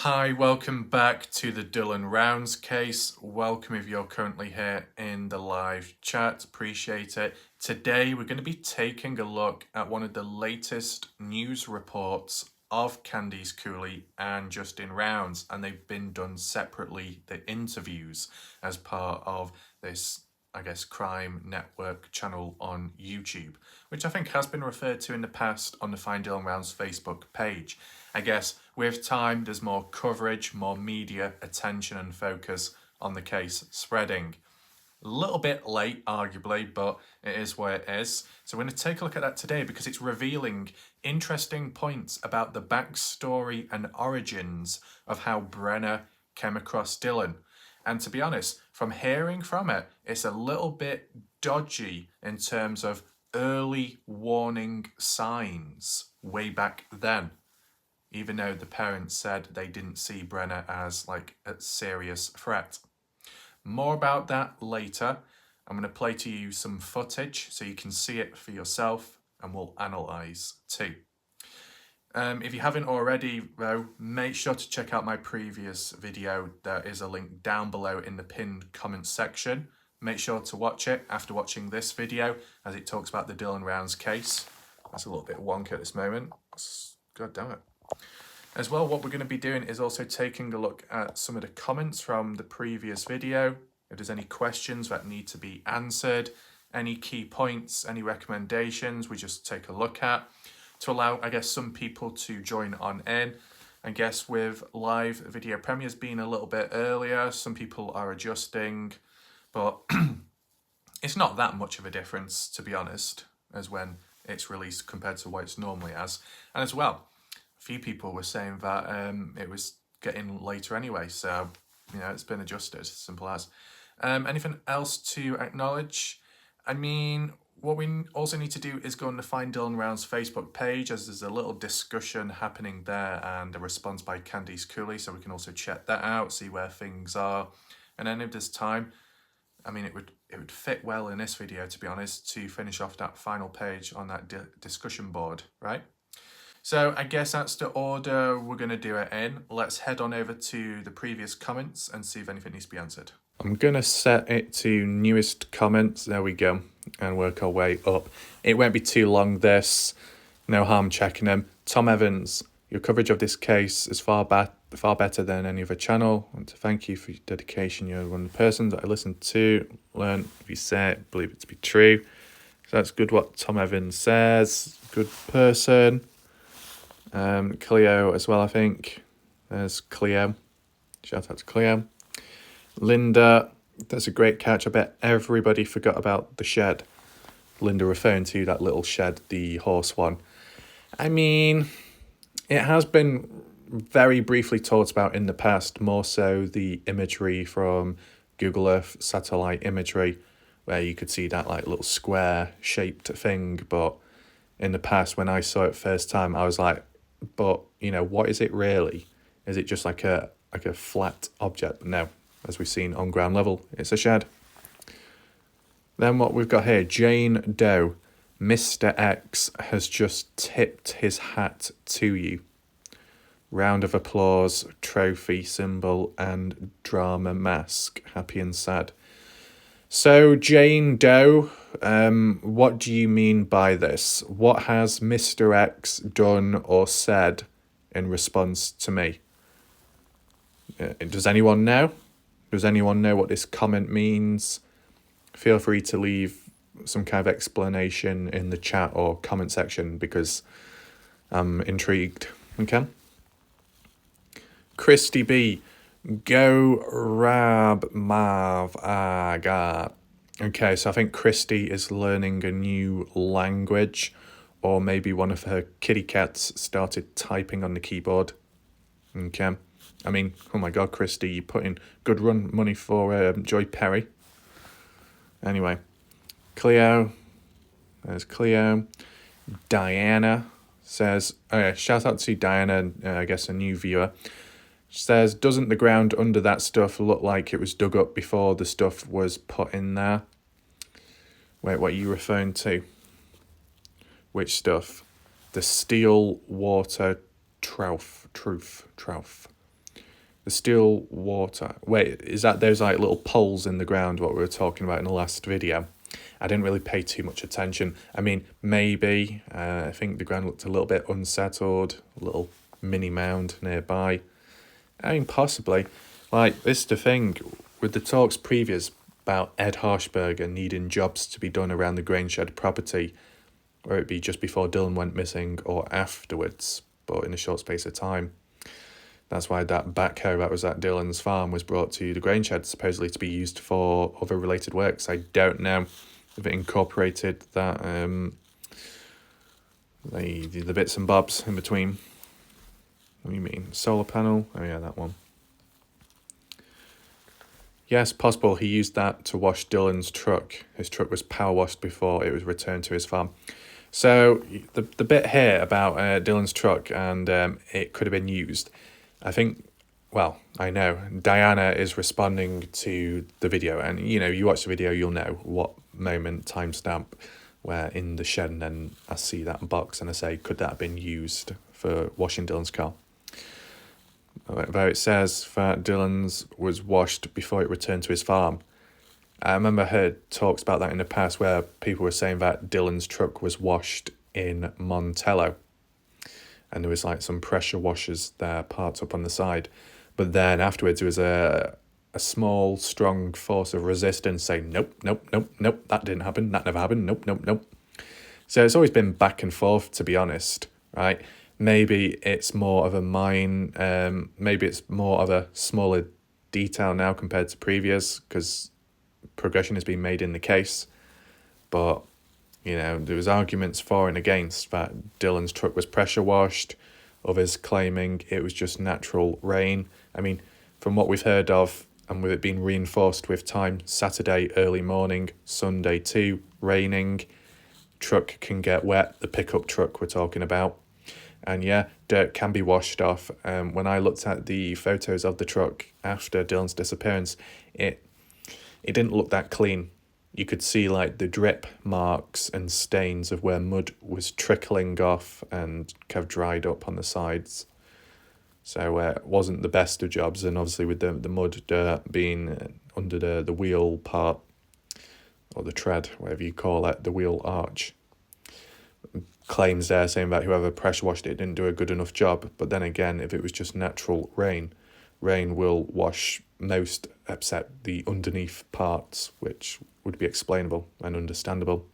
Hi, welcome back to the Dylan Rounds case. Welcome if you're currently here in the live chat. Appreciate it. Today we're going to be taking a look at one of the latest news reports of Candice Cooley and Justin Rounds, and they've been done separately, the interviews, as part of this, I guess, crime network channel on YouTube, which I think has been referred to in the past on the Find Dylan Rounds Facebook page. I guess with time, there's more coverage, more media attention and focus on the case spreading. A little bit late, arguably, but it is what it is. So we're going to take a look at that today because it's revealing interesting points about the backstory and origins of how Brenner came across Dylan. And to be honest, from hearing from it, it's a little bit dodgy in terms of early warning signs way back then, even though the parents said they didn't see Brenner as like a serious threat. More about that later. I'm going to play to you some footage so you can see it for yourself and we'll analyse too. If you haven't already though, make sure to check out my previous video. There is a link down below in the pinned comment section. Make sure to watch it after watching this video as it talks about the Dylan Rounds case. That's a little bit wonky at this moment. God damn it. As well, what we're going to be doing is also taking a look at some of the comments from the previous video. If there's any questions that need to be answered, any key points, any recommendations, we just take a look at to allow, I guess, some people to join on in. I guess with live video premieres being a little bit earlier, some people are adjusting, but it's not that much of a difference, to be honest, as when it's released compared to what it's normally as. And as well, few people were saying that it was getting later anyway, so it's been adjusted, simple as. Anything else to acknowledge? I mean, what we also need to do is go on the Find Dylan Rounds Facebook page, as there's a little discussion happening there and a response by Candice Cooley, so we can also check that out, see where things are. And then if there's time, I mean, it would fit well in this video, to be honest, to finish off that final page on that discussion board, right? So I guess that's the order we're going to do it in. Let's head on over to the previous comments and see if anything needs to be answered. I'm going to set it to newest comments. There we go. And work our way up. It won't be too long, this. No harm checking them. Tom Evans, your coverage of this case is far better than any other channel. I want to thank you for your dedication. You're one of the persons that I listen to, learn if you say it, believe it to be true. So that's good what Tom Evans says. Good person. Cleo as well, I think. There's Cleo. Shout out to Cleo. Linda, that's a great catch. I bet everybody forgot about the shed. Linda referring to that little shed, the horse one. I mean, it has been very briefly talked about in the past, more so the imagery from Google Earth satellite imagery, where you could see that like little square shaped thing. But in the past, when I saw it first time, I was like, but what is it really? Is it just like a flat object? But no, as we've seen on ground level, it's a shed. Then what we've got here, Jane Doe, Mr. X has just tipped his hat to you. Round of applause, trophy, symbol, and drama mask. Happy and sad. So, Jane Doe, what do you mean by this? What has Mr. X done or said in response to me? Does anyone know? Does anyone know what this comment means? Feel free to leave some kind of explanation in the chat or comment section because I'm intrigued. Okay? Christy B. Go Rab Mav. Ah, God. Okay, so I think Christy is learning a new language, or maybe one of her kitty cats started typing on the keyboard. Okay. I mean, oh my God, Christy, you put in good run money for Joy Perry. Anyway, Cleo. There's Cleo. Diana says, shout out to Diana, I guess a new viewer. Says, doesn't the ground under that stuff look like it was dug up before the stuff was put in there? Wait, what are you referring to? Which stuff? The steel water trough. The still water. Wait, is that those like little poles in the ground, what we were talking about in the last video? I didn't really pay too much attention. I mean, maybe. I think the ground looked a little bit unsettled, a little mini mound nearby. I mean, possibly. Like, this is the thing, with the talks previous about Ed Harshberger needing jobs to be done around the grain shed property, whether it be just before Dylan went missing or afterwards, but in a short space of time. That's why that backhoe that was at Dylan's farm was brought to the grain shed, supposedly to be used for other related works. I don't know if it incorporated that, the bits and bobs in between. What do you mean? Solar panel? Oh yeah, that one. Yes, possible he used that to wash Dylan's truck. His truck was power washed before it was returned to his farm. So the bit here about Dylan's truck and it could have been used, I think, well, I know Diana is responding to the video, and you watch the video, you'll know what moment, timestamp, where in the shed, and then I see that box and I say, could that have been used for washing Dylan's car? Though it says that Dylan's was washed before it returned to his farm. I remember I heard talks about that in the past where people were saying that Dylan's truck was washed in Montello, and there was like some pressure washers there parked up on the side. But then afterwards there was a small, strong force of resistance saying, nope, that didn't happen, that never happened, nope. So it's always been back and forth, to be honest, right? Maybe it's more of a maybe it's more of a smaller detail now compared to previous, because progression has been made in the case. But, there was arguments for and against that Dylan's truck was pressure washed, others claiming it was just natural rain. I mean, from what we've heard of, and with it being reinforced with time, Saturday early morning, Sunday too, raining, truck can get wet, the pickup truck we're talking about. And yeah, dirt can be washed off. When I looked at the photos of the truck after Dylan's disappearance, it didn't look that clean. You could see like the drip marks and stains of where mud was trickling off and kind of dried up on the sides. So it wasn't the best of jobs, and obviously with the mud dirt being under the wheel part, or the tread, whatever you call it, the wheel arch. Claims there saying that whoever pressure washed it didn't do a good enough job. But then again, if it was just natural rain will wash most except the underneath parts, which would be explainable and understandable.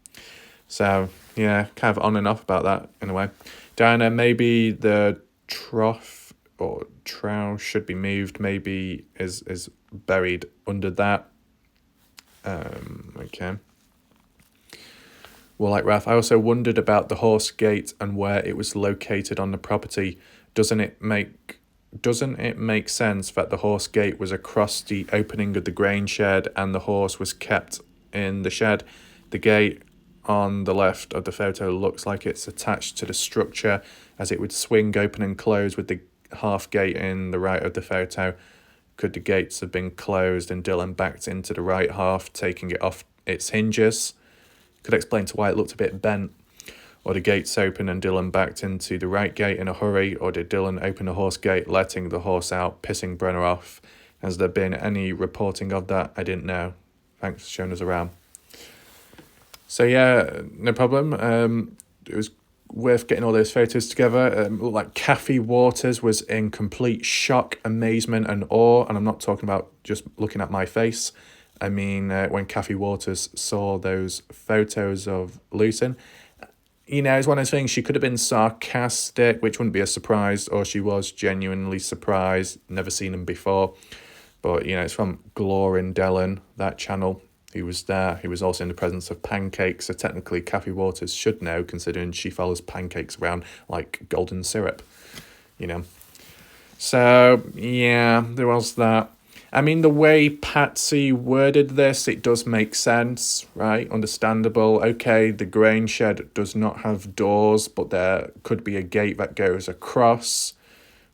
So yeah, kind of on and off about that in a way. Diana, maybe the trough or trough should be moved, maybe is buried under that. Okay. Well, like Raf, I also wondered about the horse gate and where it was located on the property. Doesn't it make sense that the horse gate was across the opening of the grain shed and the horse was kept in the shed? The gate on the left of the photo looks like it's attached to the structure, as it would swing open and close with the half gate in the right of the photo. Could the gates have been closed and Dylan backed into the right half, taking it off its hinges? Could explain to why it looked a bit bent. Or the gates open and Dylan backed into the right gate in a hurry, or did Dylan open the horse gate, letting the horse out, pissing Brenner off? Has there been any reporting of that? I didn't know. Thanks for showing us around. So yeah, no problem. It was worth getting all those photos together. It looked like Kathy Waters was in complete shock, amazement and awe, and I'm not talking about just looking at my face. I mean, when Kathy Waters saw those photos of Lucin, it's one of those things, she could have been sarcastic, which wouldn't be a surprise, or she was genuinely surprised, never seen him before. But, it's from Glorin Dellen, that channel. He was there. He was also in the presence of pancakes, so technically Kathy Waters should know, considering she follows pancakes around like golden syrup, So, yeah, there was that. I mean, the way Patsy worded this, it does make sense, right? Understandable. Okay, the grain shed does not have doors, but there could be a gate that goes across,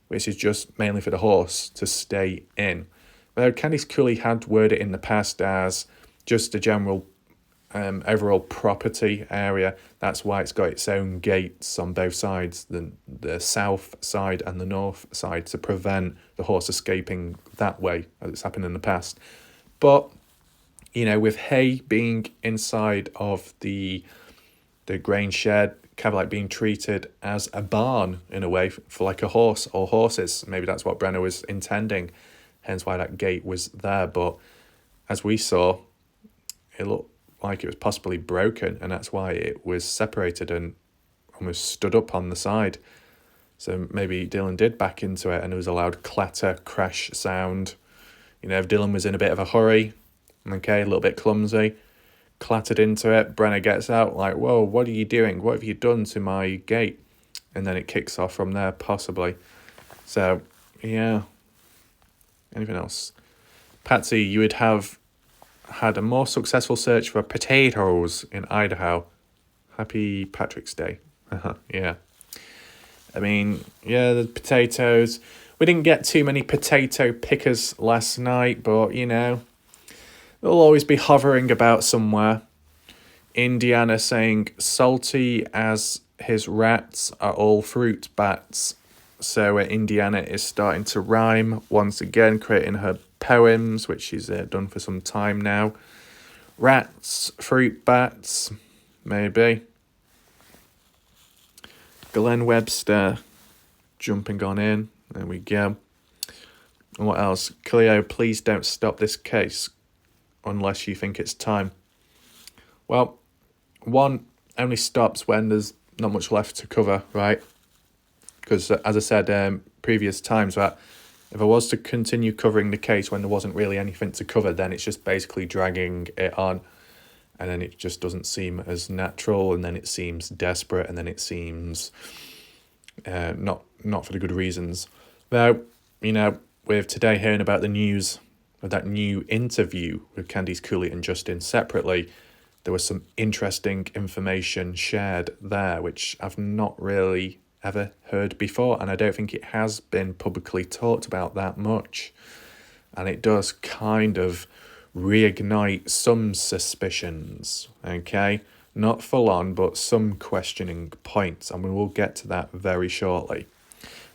which is just mainly for the horse to stay in. But Candice Cooley had worded it in the past as just a general overall property area. That's why it's got its own gates on both sides, the south side and the north side, to prevent the horse escaping that way, as it's happened in the past. But, with hay being inside of the grain shed, kind of like being treated as a barn in a way for like a horse or horses. Maybe that's what Brenner was intending, hence why that gate was there. But as we saw, it looked like it was possibly broken, and that's why it was separated and almost stood up on the side. So maybe Dylan did back into it and it was a loud clatter, crash sound. If Dylan was in a bit of a hurry, okay, a little bit clumsy, clattered into it, Brenner gets out like, whoa, what are you doing? What have you done to my gate? And then it kicks off from there, possibly. So, yeah. Anything else? Patsy, you would have had a more successful search for potatoes in Idaho. Happy Patrick's Day. Yeah. The potatoes. We didn't get too many potato pickers last night, but, they'll always be hovering about somewhere. Indiana saying salty as his rats are all fruit bats. So Indiana is starting to rhyme once again, creating her poems, which she's done for some time now. Rats, fruit bats, maybe. Glenn Webster jumping on in. There we go. And what else? Cleo, please don't stop this case unless you think it's time. Well, one only stops when there's not much left to cover, right? Because as I said previous times, that if I was to continue covering the case when there wasn't really anything to cover, then it's just basically dragging it on, and then it just doesn't seem as natural, and then it seems desperate, and then it seems not for the good reasons. Though, with today hearing about the news of that new interview with Candice Cooley and Justin separately, there was some interesting information shared there, which I've not really ever heard before, and I don't think it has been publicly talked about that much. And it does kind of reignite some suspicions, okay? Not full on, but some questioning points, and we will get to that very shortly.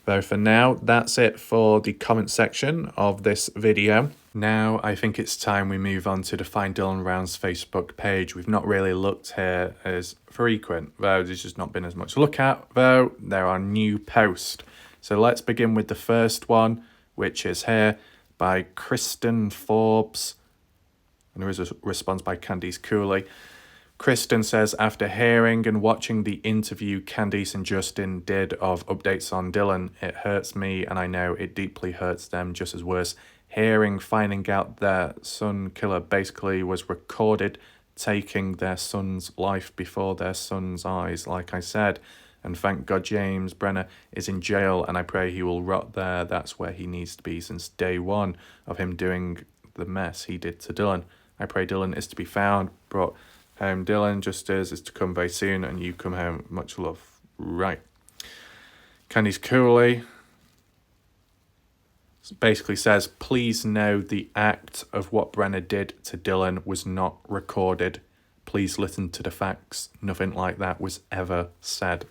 Though for now, that's it for the comment section of this video. Now I think it's time we move on to the Find Dylan Rounds Facebook page. We've not really looked here as frequent, though there's just not been as much look at, though there are new posts. So let's begin with the first one, which is here by Kristen Forbes. And there is a response by Candice Cooley. Kristen says, after hearing and watching the interview Candice and Justin did of updates on Dylan, it hurts me, and I know it deeply hurts them just as worse. Finding out their son killer basically was recorded taking their son's life before their son's eyes, like I said. And thank God James Brenner is in jail, and I pray he will rot there. That's where he needs to be since day one of him doing the mess he did to Dylan. I pray Dylan is to be found, brought home. Dylan, Justice is to come very soon, and you come home. Much love. Right. Candice Cooley basically says, please know the act of what Brenner did to Dylan was not recorded. Please listen to the facts. Nothing like that was ever said.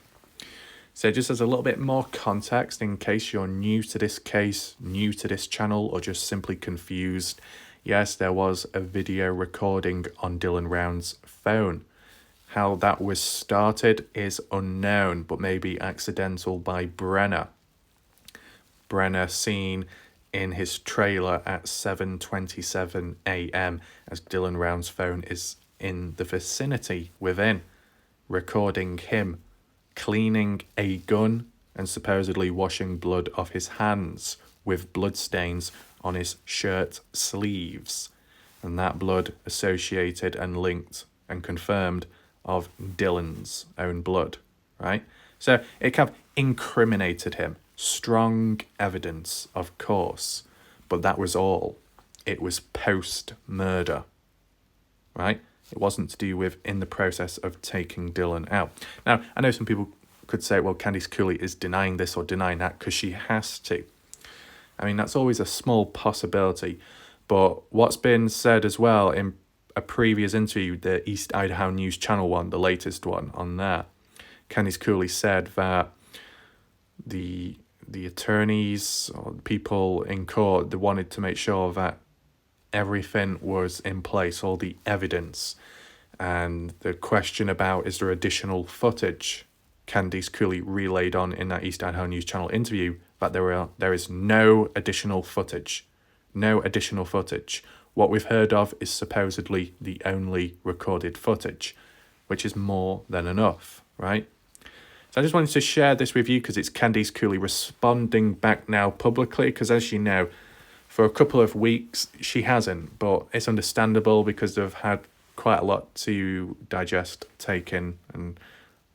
So just as a little bit more context, in case you're new to this case, new to this channel, or just simply confused, yes, there was a video recording on Dylan Round's phone. How that was started is unknown, but maybe accidental by Brenner. Brenner seen in his trailer at 7:27 a.m. as Dylan Round's phone is in the vicinity within, recording him cleaning a gun and supposedly washing blood off his hands with bloodstains on his shirt sleeves, and that blood associated and linked and confirmed of Dylan's own blood, right? So it kind of incriminated him. Strong evidence, of course, but that was all. It was post-murder, right? It wasn't to do with in the process of taking Dylan out. Now, I know some people could say, well, Candice Cooley is denying this or denying that because she has to. I mean, that's always a small possibility. But what's been said as well in a previous interview, the East Idaho News Channel one, the latest one on there, Candice Cooley said that the attorneys or the people in court, they wanted to make sure that everything was in place, all the evidence. And the question about is there additional footage, Candice Cooley relayed on in that East Idaho News Channel interview that there is no additional footage. No additional footage. What we've heard of is supposedly the only recorded footage, which is more than enough, right? So I just wanted to share this with you because it's Candice Cooley responding back now publicly, because as you know, for a couple of weeks she hasn't, but it's understandable because they've had quite a lot to digest, take in and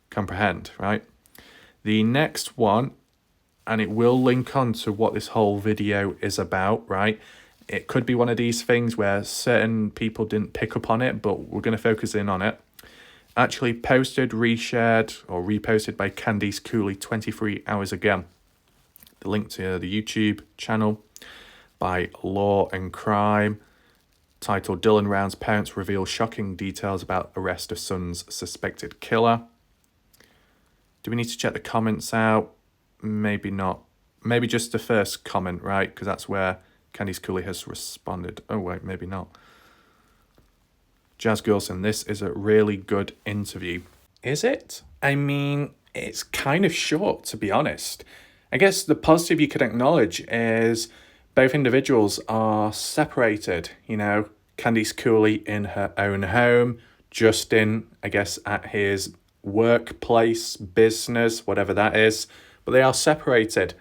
comprehend, right? The next one, and it will link on to what this whole video is about, right? It could be one of these things where certain people didn't pick up on it, but we're going to focus in on it. Actually posted, reshared, or reposted by Candice Cooley 23 hours ago. The link to the YouTube channel by Law and Crime, titled Dylan Round's Parents Reveal Shocking Details About Arrest of Son's Suspected Killer. Do we need to check the comments out? Maybe not. Maybe just the first comment, right? Because that's where Candice Cooley has responded. Oh, wait, maybe not. Jazz Gilson, this is a really good interview. Is it? I mean, it's kind of short, to be honest. I guess the positive you could acknowledge is both individuals are separated. You know, Candice Cooley in her own home, Justin, I guess, at his workplace, business, whatever that is. But they are separated.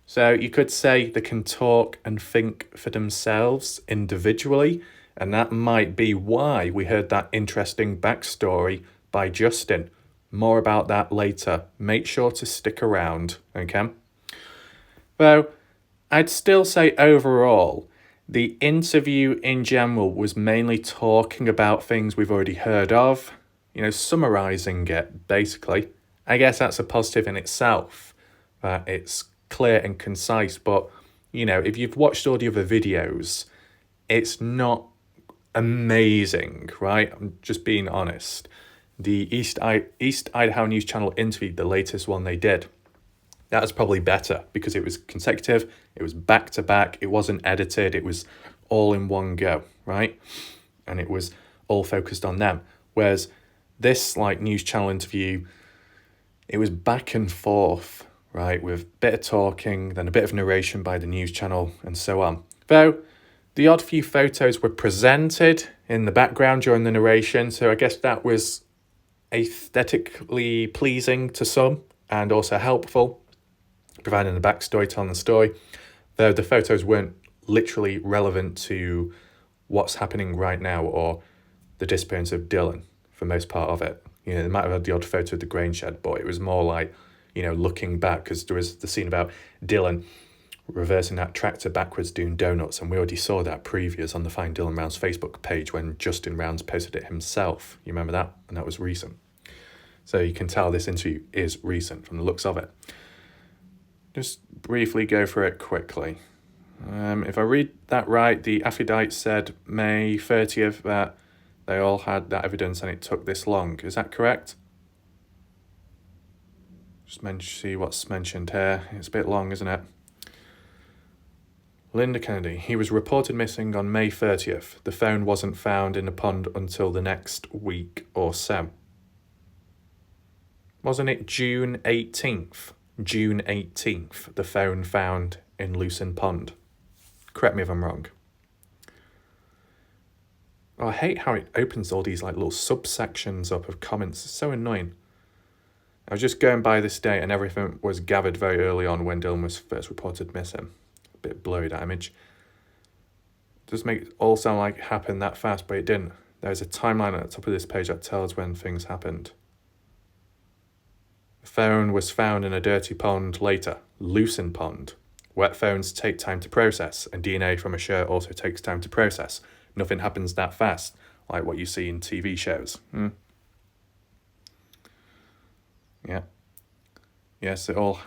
So you could say they can talk and think for themselves individually. And that might be why we heard that interesting backstory by Justin. More about that later. Make sure to stick around, okay? Though, I'd still say overall, the interview in general was mainly talking about things we've already heard of. You know, summarising it, basically. I guess that's a positive in itself. That it's clear and concise. But, you know, if you've watched all the other videos, it's not amazing, right? I'm just being honest. The East Idaho News Channel interview, the latest one they did, that was probably better because it was consecutive, it was back to back, it wasn't edited, it was all in one go, right? And it was all focused on them. Whereas this news channel interview, it was back and forth, right? With a bit of talking, then a bit of narration by the news channel and so on. Though the odd few photos were presented in the background during the narration, so I guess that was aesthetically pleasing to some and also helpful, providing the backstory, telling the story, though the photos weren't literally relevant to what's happening right now or the disappearance of Dylan for most part of it. You know, they might have had the odd photo of the grain shed, but it was more like, you know, looking back, because there was the scene about Dylan reversing that tractor backwards doing donuts, and we already saw that previous on the Find Dylan Rounds Facebook page when Justin Rounds posted it himself. You remember that? And that was recent. So you can tell this interview is recent from the looks of it. Just briefly go through it quickly. If I read that right, the affidavit said May 30th that they all had that evidence and it took this long. Is that correct? Just see what's mentioned here. It's a bit long, isn't it? Linda Kennedy. He was reported missing on May 30th. The phone wasn't found in the pond until the next week or so. Wasn't it June 18th? June 18th, the phone found in Lucin Pond. Correct me if I'm wrong. Oh, I hate how it opens all these little subsections up of comments. It's so annoying. I was just going by this date and everything was gathered very early on when Dylan was first reported missing. A bit blurry, that image. It does make it all sound like it happened that fast, but it didn't. There's a timeline at the top of this page that tells when things happened. The phone was found in a dirty pond later, Lucin Pond. Wet phones take time to process, and DNA from a shirt also takes time to process. Nothing happens that fast, like what you see in TV shows. Yeah. Yes, it all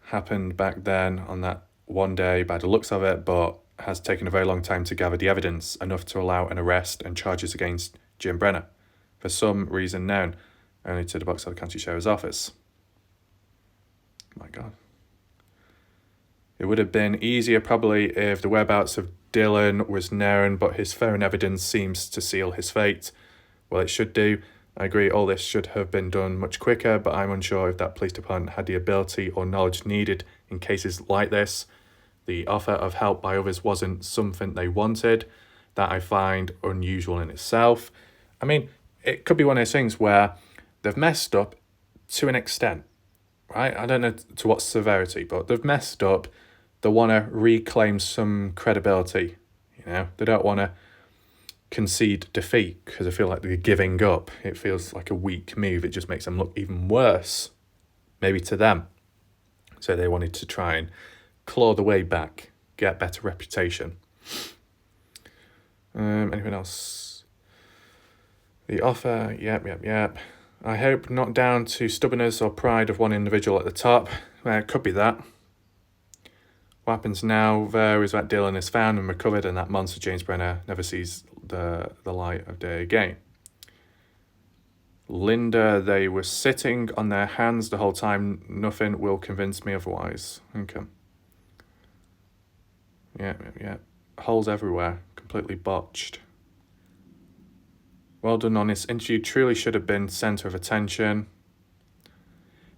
happened back then on that one day by the looks of it, but has taken a very long time to gather the evidence enough to allow an arrest and charges against Jim Brenner, for some reason known only to the Box Elder County Sheriff's Office. My God. It would have been easier probably if the whereabouts of Dylan was known, but his phone evidence seems to seal his fate. Well, it should do. I agree all this should have been done much quicker, but I'm unsure if that police department had the ability or knowledge needed in cases like this. The offer of help by others wasn't something they wanted. That I find unusual in itself. I mean, it could be one of those things where they've messed up to an extent, right? I don't know to what severity, but they've messed up. They want to reclaim some credibility. They don't want to concede defeat because I feel like they're giving up. It feels like a weak move. It just makes them look even worse, maybe to them. So they wanted to try and claw the way back, get better reputation. Anything else? The offer, yep. I hope not down to stubbornness or pride of one individual at the top. Well, it could be that. What happens now there is that Dylan is found and recovered, and that monster James Brenner never sees the light of day again. Linda, they were sitting on their hands the whole time. Nothing will convince me otherwise. Okay. Yeah. Holes everywhere. Completely botched. Well done on this interview. Truly should have been centre of attention.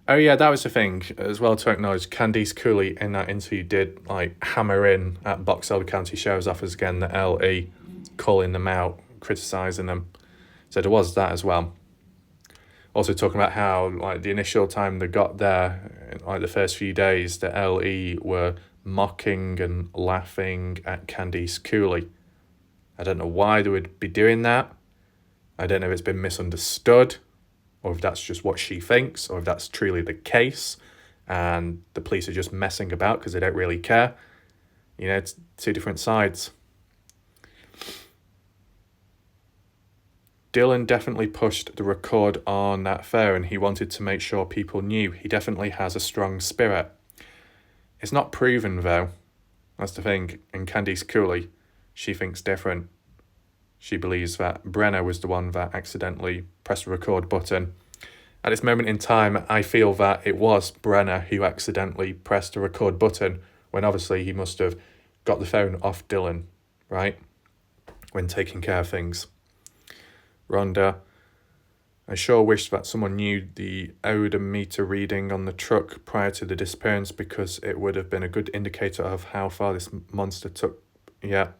Oh yeah, that was the thing as well to acknowledge. Candice Cooley in that interview did hammer in at Box Elder County Sheriff's Office again, the LE, calling them out, criticising them. So there was that as well. Also talking about how the initial time they got there, the first few days, the LE were mocking and laughing at Candice Cooley. I don't know why they would be doing that. I don't know if it's been misunderstood, or if that's just what she thinks, or if that's truly the case, and the police are just messing about because they don't really care. It's two different sides. Dylan definitely pushed the record on that phone. He wanted to make sure people knew. He definitely has a strong spirit. It's not proven, though. That's the thing. And Candice Cooley, she thinks different. She believes that Brenner was the one that accidentally pressed the record button. At this moment in time, I feel that it was Brenner who accidentally pressed the record button when obviously he must have got the phone off Dylan, right? When taking care of things. Rhonda, I sure wish that someone knew the odometer reading on the truck prior to the disappearance because it would have been a good indicator of how far this monster took. Yeah.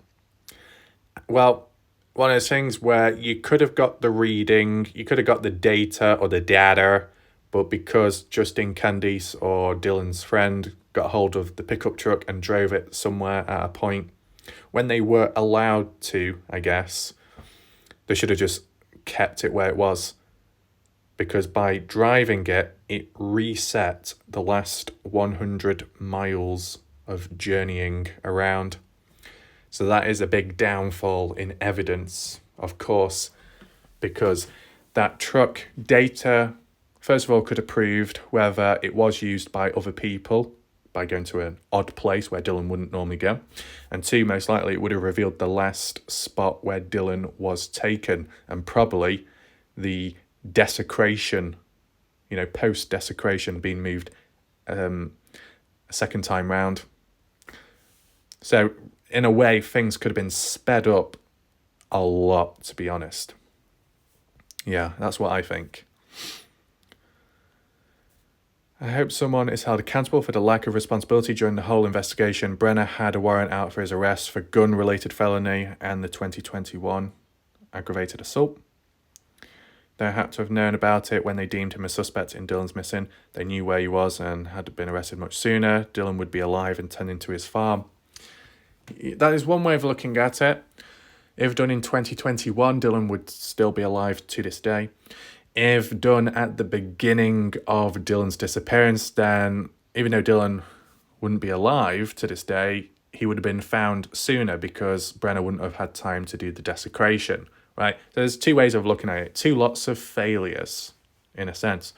Well, one of those things where you could have got the reading, you could have got the data or the data, but because Justin, Candice or Dylan's friend got hold of the pickup truck and drove it somewhere at a point, when they were allowed to, I guess, they should have just kept it where it was. Because by driving it, it reset the last 100 miles of journeying around. So that is a big downfall in evidence, of course, because that truck data, first of all, could have proved whether it was used by other people by going to an odd place where Dylan wouldn't normally go. And two, most likely it would have revealed the last spot where Dylan was taken and probably the desecration, post-desecration being moved a second time round. So in a way, things could have been sped up a lot, to be honest. Yeah, that's what I think. I hope someone is held accountable for the lack of responsibility during the whole investigation. Brenner had a warrant out for his arrest for gun-related felony and the 2021 aggravated assault. They had to have known about it when they deemed him a suspect in Dylan's missing. They knew where he was and had been arrested much sooner. Dylan would be alive and tending to his farm. That is one way of looking at it. If done in 2021, Dylan would still be alive to this day. If done at the beginning of Dylan's disappearance, then even though Dylan wouldn't be alive to this day, he would have been found sooner because Brenner wouldn't have had time to do the desecration, right? So there's two ways of looking at it. Two lots of failures, in a sense.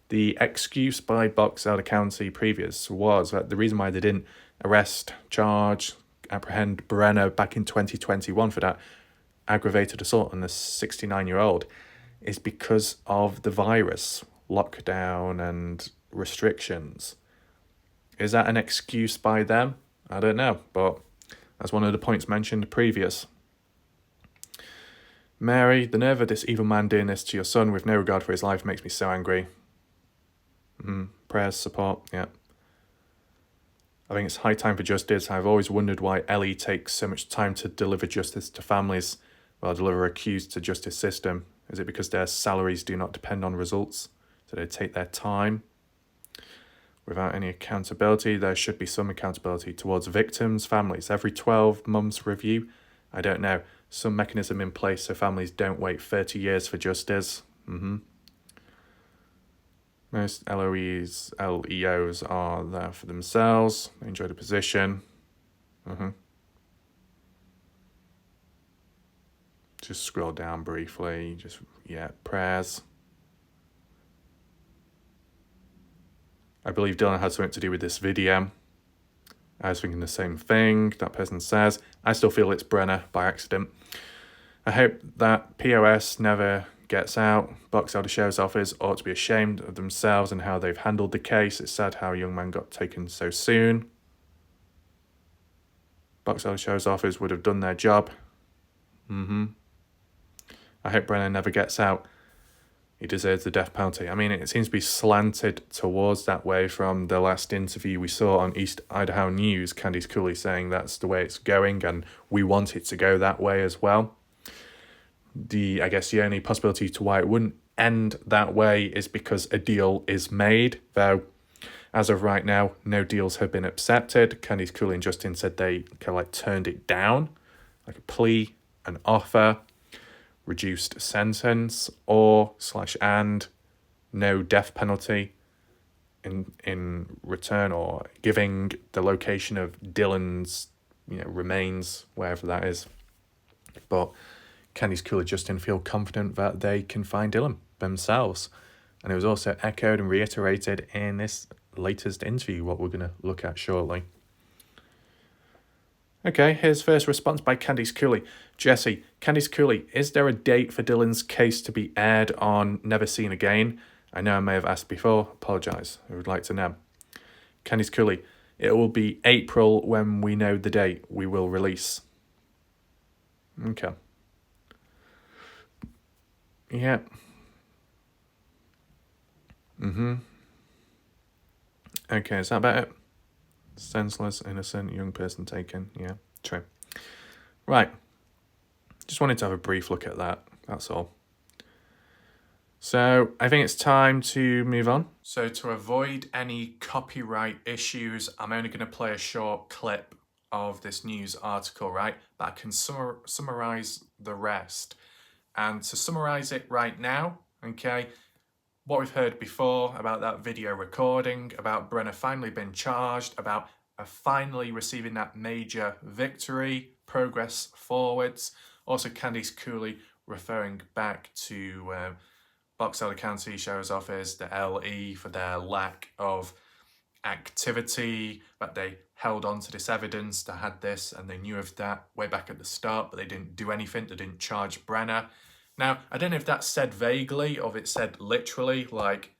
The excuse by Box Elder County previous was that the reason why they didn't arrest, charge, apprehend Brenner back in 2021 for that aggravated assault on the 69-year-old is because of the virus, lockdown and restrictions. Is that an excuse by them? I don't know, but that's one of the points mentioned previous. Mary, the nerve of this evil man doing this to your son with no regard for his life makes me so angry. Prayers, support, yeah. I think it's high time for justice. I've always wondered why Ellie takes so much time to deliver justice to families while deliver accused to justice system. Is it because their salaries do not depend on results? Do they take their time? Without any accountability, there should be some accountability towards victims, families. Every 12 months review? I don't know. Some mechanism in place so families don't wait 30 years for justice. Most LEOs are there for themselves. They enjoy the position. Just scroll down briefly. Prayers. I believe Dylan had something to do with this video. I was thinking the same thing. That person says. I still feel it's Brenner by accident. I hope that POS never gets out. Box Elder Sheriff's Office ought to be ashamed of themselves and how they've handled the case. It's sad how a young man got taken so soon. Box Elder Sheriff's Office would have done their job. I hope Brenner never gets out. He deserves the death penalty. I mean, it seems to be slanted towards that way from the last interview we saw on East Idaho News. Candice Cooley saying that's the way it's going and we want it to go that way as well. I guess the only possibility to why it wouldn't end that way is because a deal is made, though as of right now, no deals have been accepted. Candice Cooley and Justin said they kind of turned it down, like a plea, an offer, reduced sentence, and no death penalty in return, or giving the location of Dylan's remains, wherever that is. But Candice Cooley and Justin feel confident that they can find Dylan themselves. And it was also echoed and reiterated in this latest interview, what we're going to look at shortly. Okay, here's first response by Candice Cooley. Jesse, Candice Cooley, is there a date for Dylan's case to be aired on Never Seen Again? I know I may have asked before. Apologise. I would like to know. Candice Cooley, it will be April when we know the date we will release. Okay. Yeah. Okay, is that about it? Senseless, innocent, young person taken. Yeah, true. Right. Just wanted to have a brief look at that. That's all. So I think it's time to move on. So to avoid any copyright issues, I'm only going to play a short clip of this news article, right? But I can summarize the rest. And to summarize it right now, okay, what we've heard before about that video recording, about Brenner finally being charged, about finally receiving that major victory, progress forwards. Also, Candice Cooley referring back to Box Elder County Sheriff's Office, the LE, for their lack of activity, but they held on to this evidence, they had this, and they knew of that way back at the start, but they didn't do anything, they didn't charge Brenner. Now, I don't know if that's said vaguely or if it's said literally, like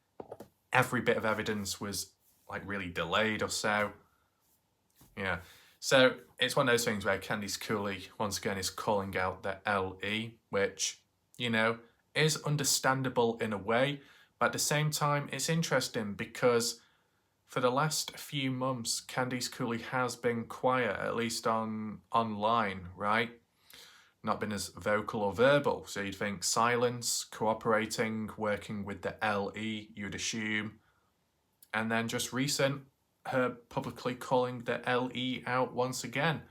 every bit of evidence was like really delayed or so. Yeah, so it's one of those things where Candice Cooley once again is calling out the LE, which, is understandable in a way, but at the same time, it's interesting because for the last few months, Candice Cooley has been quiet, at least online, right? Not been as vocal or verbal. So you'd think silence, cooperating, working with the LE, you'd assume. And then just recent, her publicly calling the LE out once again.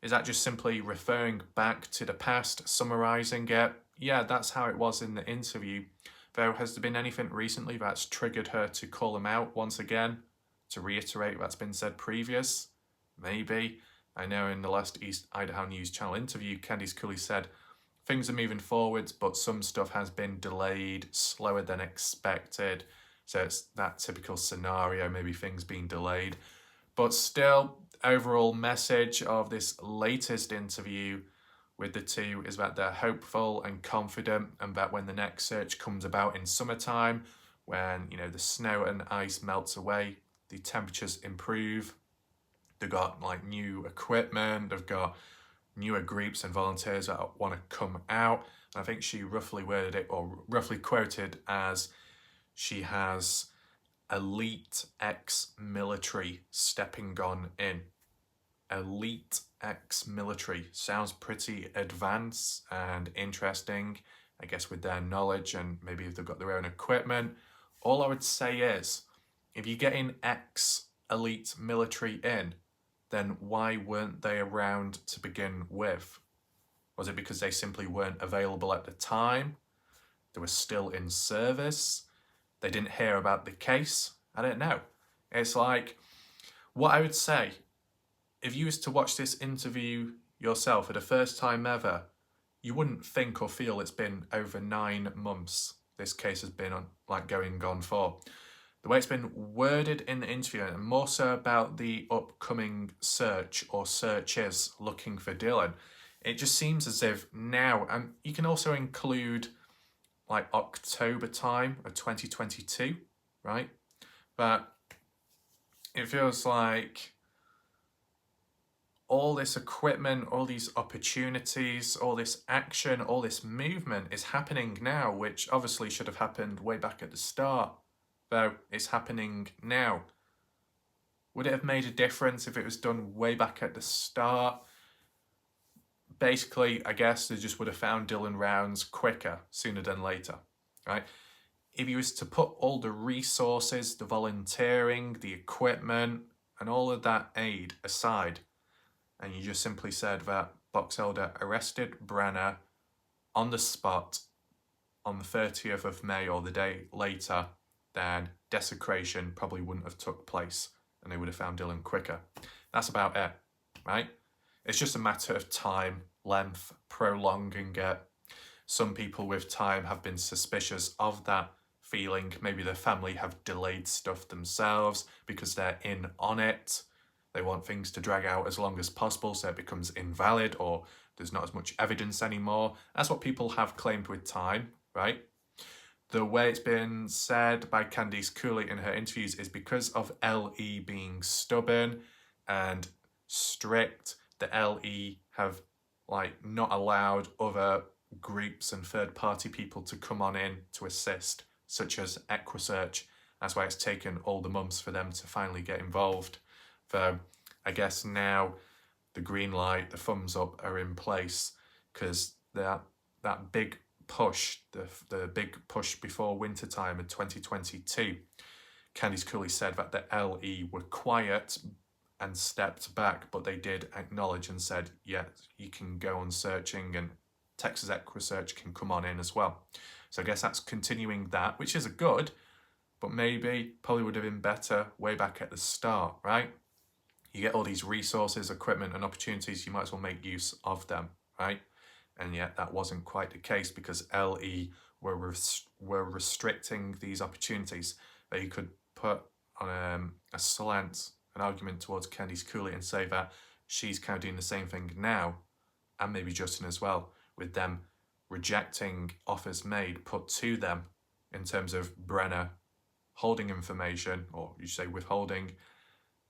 Is that just simply referring back to the past, summarising it? Yeah, that's how it was in the interview. Though, has there been anything recently that's triggered her to call him out once again? To reiterate what's been said previous? Maybe. I know in the last East Idaho News Channel interview, Candice Cooley said, things are moving forwards, but some stuff has been delayed, slower than expected. So it's that typical scenario, maybe things being delayed. But still, overall message of this latest interview with the two is that they're hopeful and confident, and that when the next search comes about in summertime, when the snow and ice melts away, the temperatures improve, they've got like new equipment, they've got newer groups and volunteers that want to come out. I think she roughly worded it, or roughly quoted as, she has elite ex-military stepping on in. Elite ex-military sounds pretty advanced and interesting, I guess, with their knowledge, and maybe if they've got their own equipment. All I would say is, if you're getting ex-elite military in, then why weren't they around to begin with? Was it because they simply weren't available at the time? They were still in service? They didn't hear about the case? I don't know. It's like, what I would say, if you was to watch this interview yourself for the first time ever, you wouldn't think or feel it's been over 9 months this case has been going on for. The way it's been worded in the interview, and more so about the upcoming search or searches looking for Dylan, it just seems as if now, and you can also include like October time of 2022, right? But it feels like all this equipment, all these opportunities, all this action, all this movement is happening now, which obviously should have happened way back at the start, though it's happening now. Would it have made a difference if it was done way back at the start? Basically, I guess they just would have found Dylan Rounds quicker, sooner than later, right? If you was to put all the resources, the volunteering, the equipment, and all of that aid aside, and you just simply said that Box Elder arrested Brenner on the spot on the 30th of May or the day later, then desecration probably wouldn't have took place and they would have found Dylan quicker. That's about it, right? It's just a matter of time, length, prolonging it. Some people with time have been suspicious of that feeling. Maybe their family have delayed stuff themselves because they're in on it. They want things to drag out as long as possible so it becomes invalid, or there's not as much evidence anymore. That's what people have claimed with time, right? The way it's been said by Candice Cooley in her interviews is because of LE being stubborn and strict, the LE have not allowed other groups and third-party people to come on in to assist, such as EquiSearch. That's why it's taken all the months for them to finally get involved. So I guess now the green light, the thumbs up are in place, because that big push, the big push before wintertime in 2022, Candice Cooley said that the LE were quiet and stepped back, but they did acknowledge and said, yeah, you can go on searching, and Texas EquiSearch can come on in as well. So I guess that's continuing that, which is a good, but maybe probably would have been better way back at the start, right? You get all these resources, equipment and opportunities, you might as well make use of them, right? And yet that wasn't quite the case, because LE were restricting these opportunities. That you could put on a slant, an argument towards Candice Cooley, and say that she's kind of doing the same thing now, and maybe Justin as well, with them rejecting offers made put to them in terms of Brenner holding information, or you say withholding,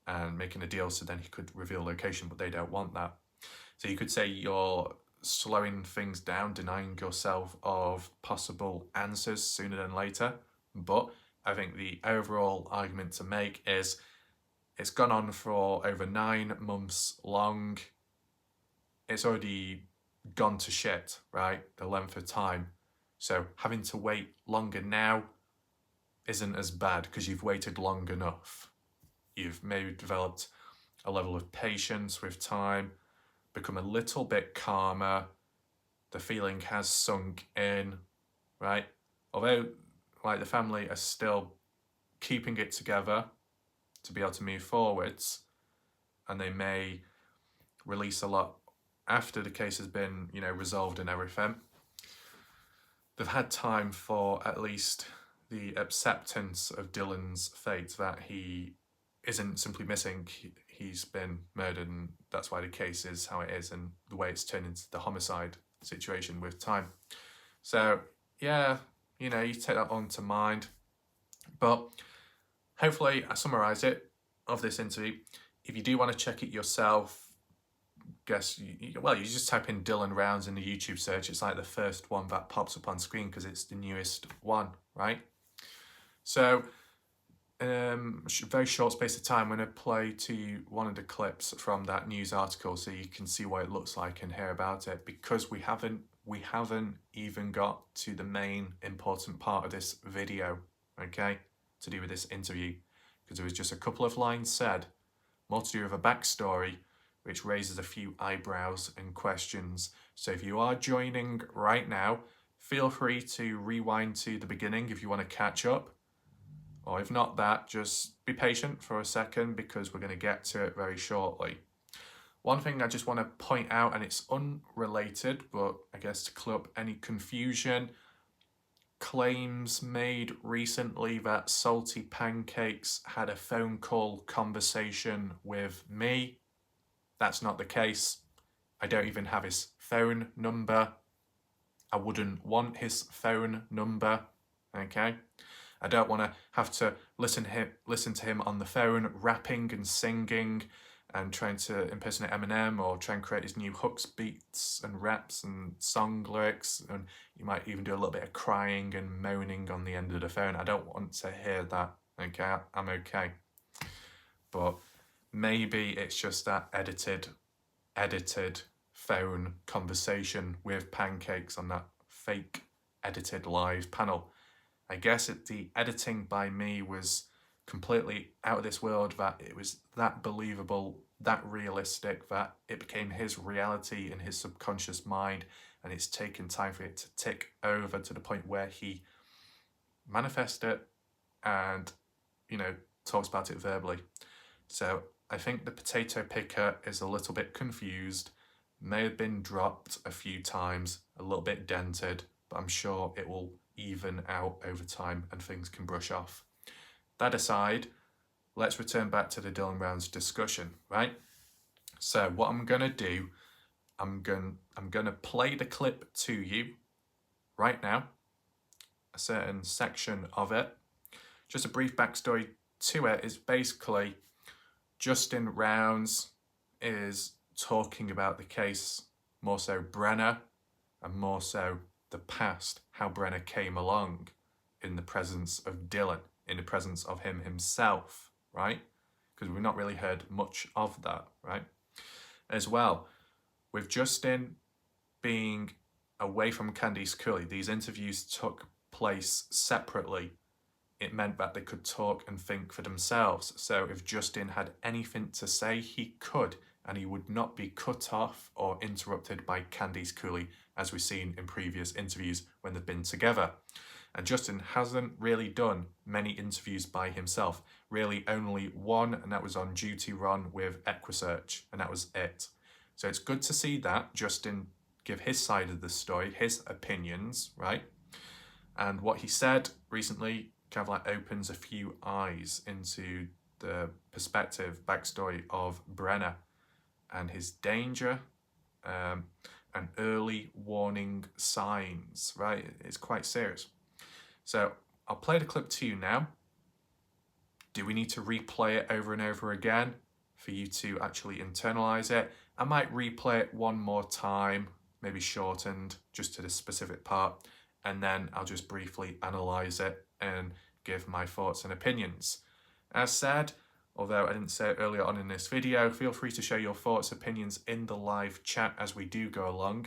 and making a deal so then he could reveal location, but they don't want that. So you could say you're slowing things down, denying yourself of possible answers sooner than later. But I think the overall argument to make is it's gone on for over 9 months long. It's already gone to shit, right? The length of time. So having to wait longer now isn't as bad, because you've waited long enough. You've maybe developed a level of patience with time, become a little bit calmer, the feeling has sunk in, right? Although the family are still keeping it together to be able to move forwards, and they may release a lot after the case has been, resolved and everything. They've had time for at least the acceptance of Dylan's fate, that he isn't simply missing, he's been murdered, and that's why the case is how it is, and the way it's turned into the homicide situation with time. So yeah, you take that on to mind. But hopefully I summarize it of this interview. If you do want to check it yourself, you just type in Dylan Rounds in the YouTube search. It's like the first one that pops up on screen because it's the newest one, right? So very short space of time, I'm going to play to you one of the clips from that news article so you can see what it looks like and hear about it, because we haven't even got to the main important part of this video, okay, to do with this interview, because there was just a couple of lines said, more to do with a backstory, which raises a few eyebrows and questions. So if you are joining right now, feel free to rewind to the beginning if you want to catch up. Or if not that, just be patient for a second because we're going to get to it very shortly. One thing I just want to point out, and it's unrelated, but I guess to clear up any confusion, claims made recently that Salty Pancakes had a phone call conversation with me. That's not the case. I don't even have his phone number. I wouldn't want his phone number, okay? I don't want to have to listen to him on the phone rapping and singing and trying to impersonate Eminem or try and create his new hooks, beats and raps and song lyrics, and you might even do a little bit of crying and moaning on the end of the phone. I don't want to hear that, okay? I'm okay. But maybe it's just that edited phone conversation with Pancakes on that fake edited live panel. I guess the editing by me was completely out of this world, that it was that believable, that realistic, that it became his reality in his subconscious mind, and it's taken time for it to tick over to the point where he manifests it and, talks about it verbally. So I think the potato picker is a little bit confused, may have been dropped a few times, a little bit dented, but I'm sure it will even out over time and things can brush off. That aside, let's return back to the Dylan Rounds discussion, right? So what I'm going to do, I'm going to play the clip to you right now, a certain section of it. Just a brief backstory to it is basically Justin Rounds is talking about the case, more so Brenner, and more so the past, how Brenner came along in the presence of Dylan, in the presence of him himself, right? Because we've not really heard much of that, right? As well, with Justin being away from Candice Cooley, these interviews took place separately. It meant that they could talk and think for themselves. So if Justin had anything to say, he could, and he would not be cut off or interrupted by Candice Cooley, as we've seen in previous interviews when they've been together. And Justin hasn't really done many interviews by himself, really only one, and that was on Duty Ron with Equisearch, and that was it. So it's good to see that Justin give his side of the story, his opinions, right? And what he said recently kind of like opens a few eyes into the perspective, backstory of Brenner and his danger, and early warning signs, right? It's quite serious. So I'll play the clip to you now. Do we need to replay it over and over again for you to actually internalize it? I might replay it one more time, maybe shortened just to the specific part, and then I'll just briefly analyze it and give my thoughts and opinions. As said, although I didn't say it earlier on in this video, feel free to share your thoughts, opinions in the live chat as we do go along.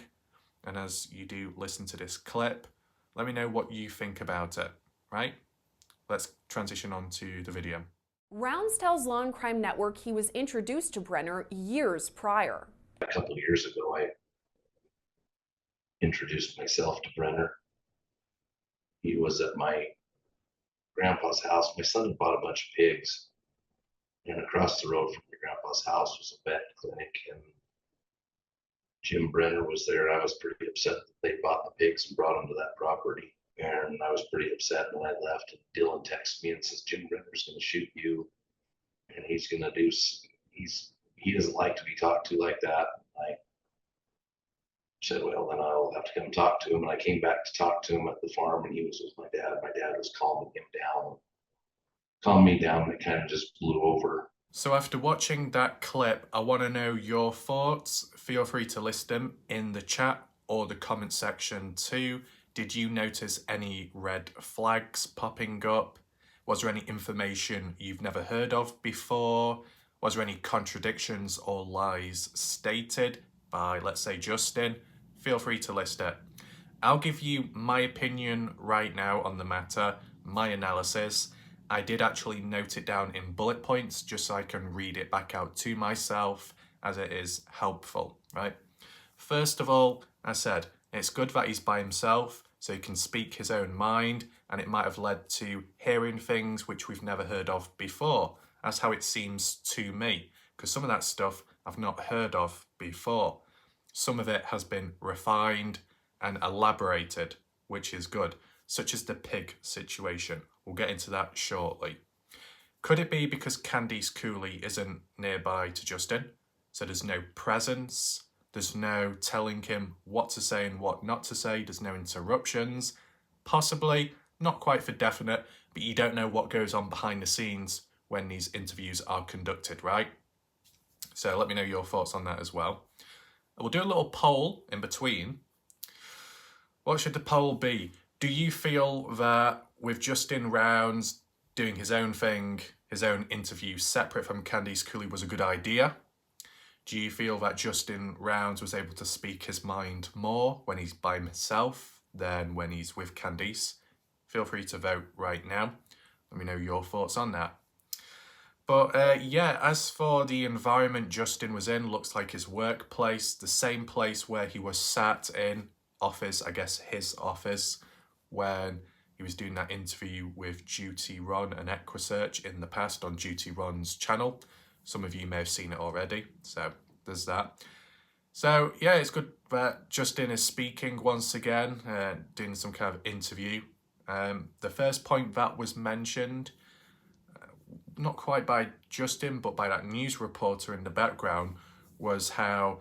And as you do listen to this clip, let me know what you think about it, right? Let's transition on to the video. Rounds tells Law and Crime Network he was introduced to Brenner years prior. A couple of years ago, I introduced myself to Brenner. He was at my grandpa's house. My son had bought a bunch of pigs, and across the road from my grandpa's house was a vet clinic, and Jim Brenner was there. I was pretty upset that they bought the pigs and brought them to that property, and I was pretty upset when I left. And Dylan texted me and says, Jim Brenner's going to shoot you, and he's going to do, he doesn't like to be talked to like that. I said, well, then I'll have to come talk to him. And I came back to talk to him at the farm, and he was with my dad. My dad was calming me down, and it kind of just blew over. So after watching that clip, I want to know your thoughts. Feel free to list them in the chat or the comment section too. Did you notice any red flags popping up? Was there any information you've never heard of before? Was there any contradictions or lies stated by, let's say, Justin? Feel free to list it. I'll give you my opinion right now on the matter, my analysis. I did actually note it down in bullet points just so I can read it back out to myself, as it is helpful, right? First of all, I said, it's good that he's by himself so he can speak his own mind, and it might have led to hearing things which we've never heard of before. That's how it seems to me, because some of that stuff I've not heard of before. Some of it has been refined and elaborated, which is good, such as the pig situation. We'll get into that shortly. Could it be because Candice Cooley isn't nearby to Justin? So there's no presence, there's no telling him what to say and what not to say, there's no interruptions. Possibly, not quite for definite, but you don't know what goes on behind the scenes when these interviews are conducted, right? So let me know your thoughts on that as well. We'll do a little poll in between. What should the poll be? Do you feel that with Justin Rounds doing his own thing, his own interview separate from Candice Cooley was a good idea? Do you feel that Justin Rounds was able to speak his mind more when he's by himself than when he's with Candice? Feel free to vote right now. Let me know your thoughts on that. But yeah, as for the environment Justin was in, looks like his workplace, the same place where he was sat in office, I guess his office, when he was doing that interview with Duty Ron and Equisearch in the past on Duty Ron's channel. Some of you may have seen it already, so there's that. So yeah, it's good that Justin is speaking once again, doing some kind of interview. The first point that was mentioned, not quite by Justin, but by that news reporter in the background, was how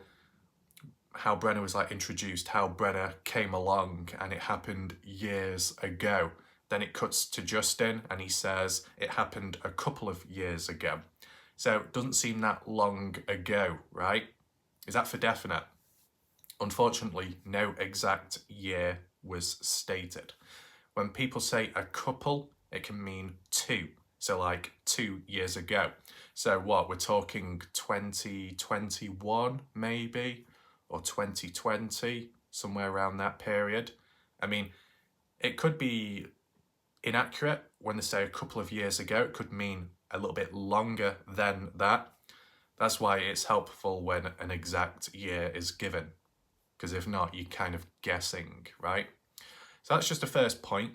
Brenner was like introduced, how Brenner came along, and it happened years ago. Then it cuts to Justin and he says it happened a couple of years ago. So it doesn't seem that long ago, right? Is that for definite? Unfortunately, no exact year was stated. When people say a couple, it can mean two. So like 2 years ago. So what, we're talking 2021 maybe? Or 2020, somewhere around that period. I mean, it could be inaccurate when they say a couple of years ago. It could mean a little bit longer than that. That's why it's helpful when an exact year is given, because if not, you're kind of guessing, right? So that's just the first point.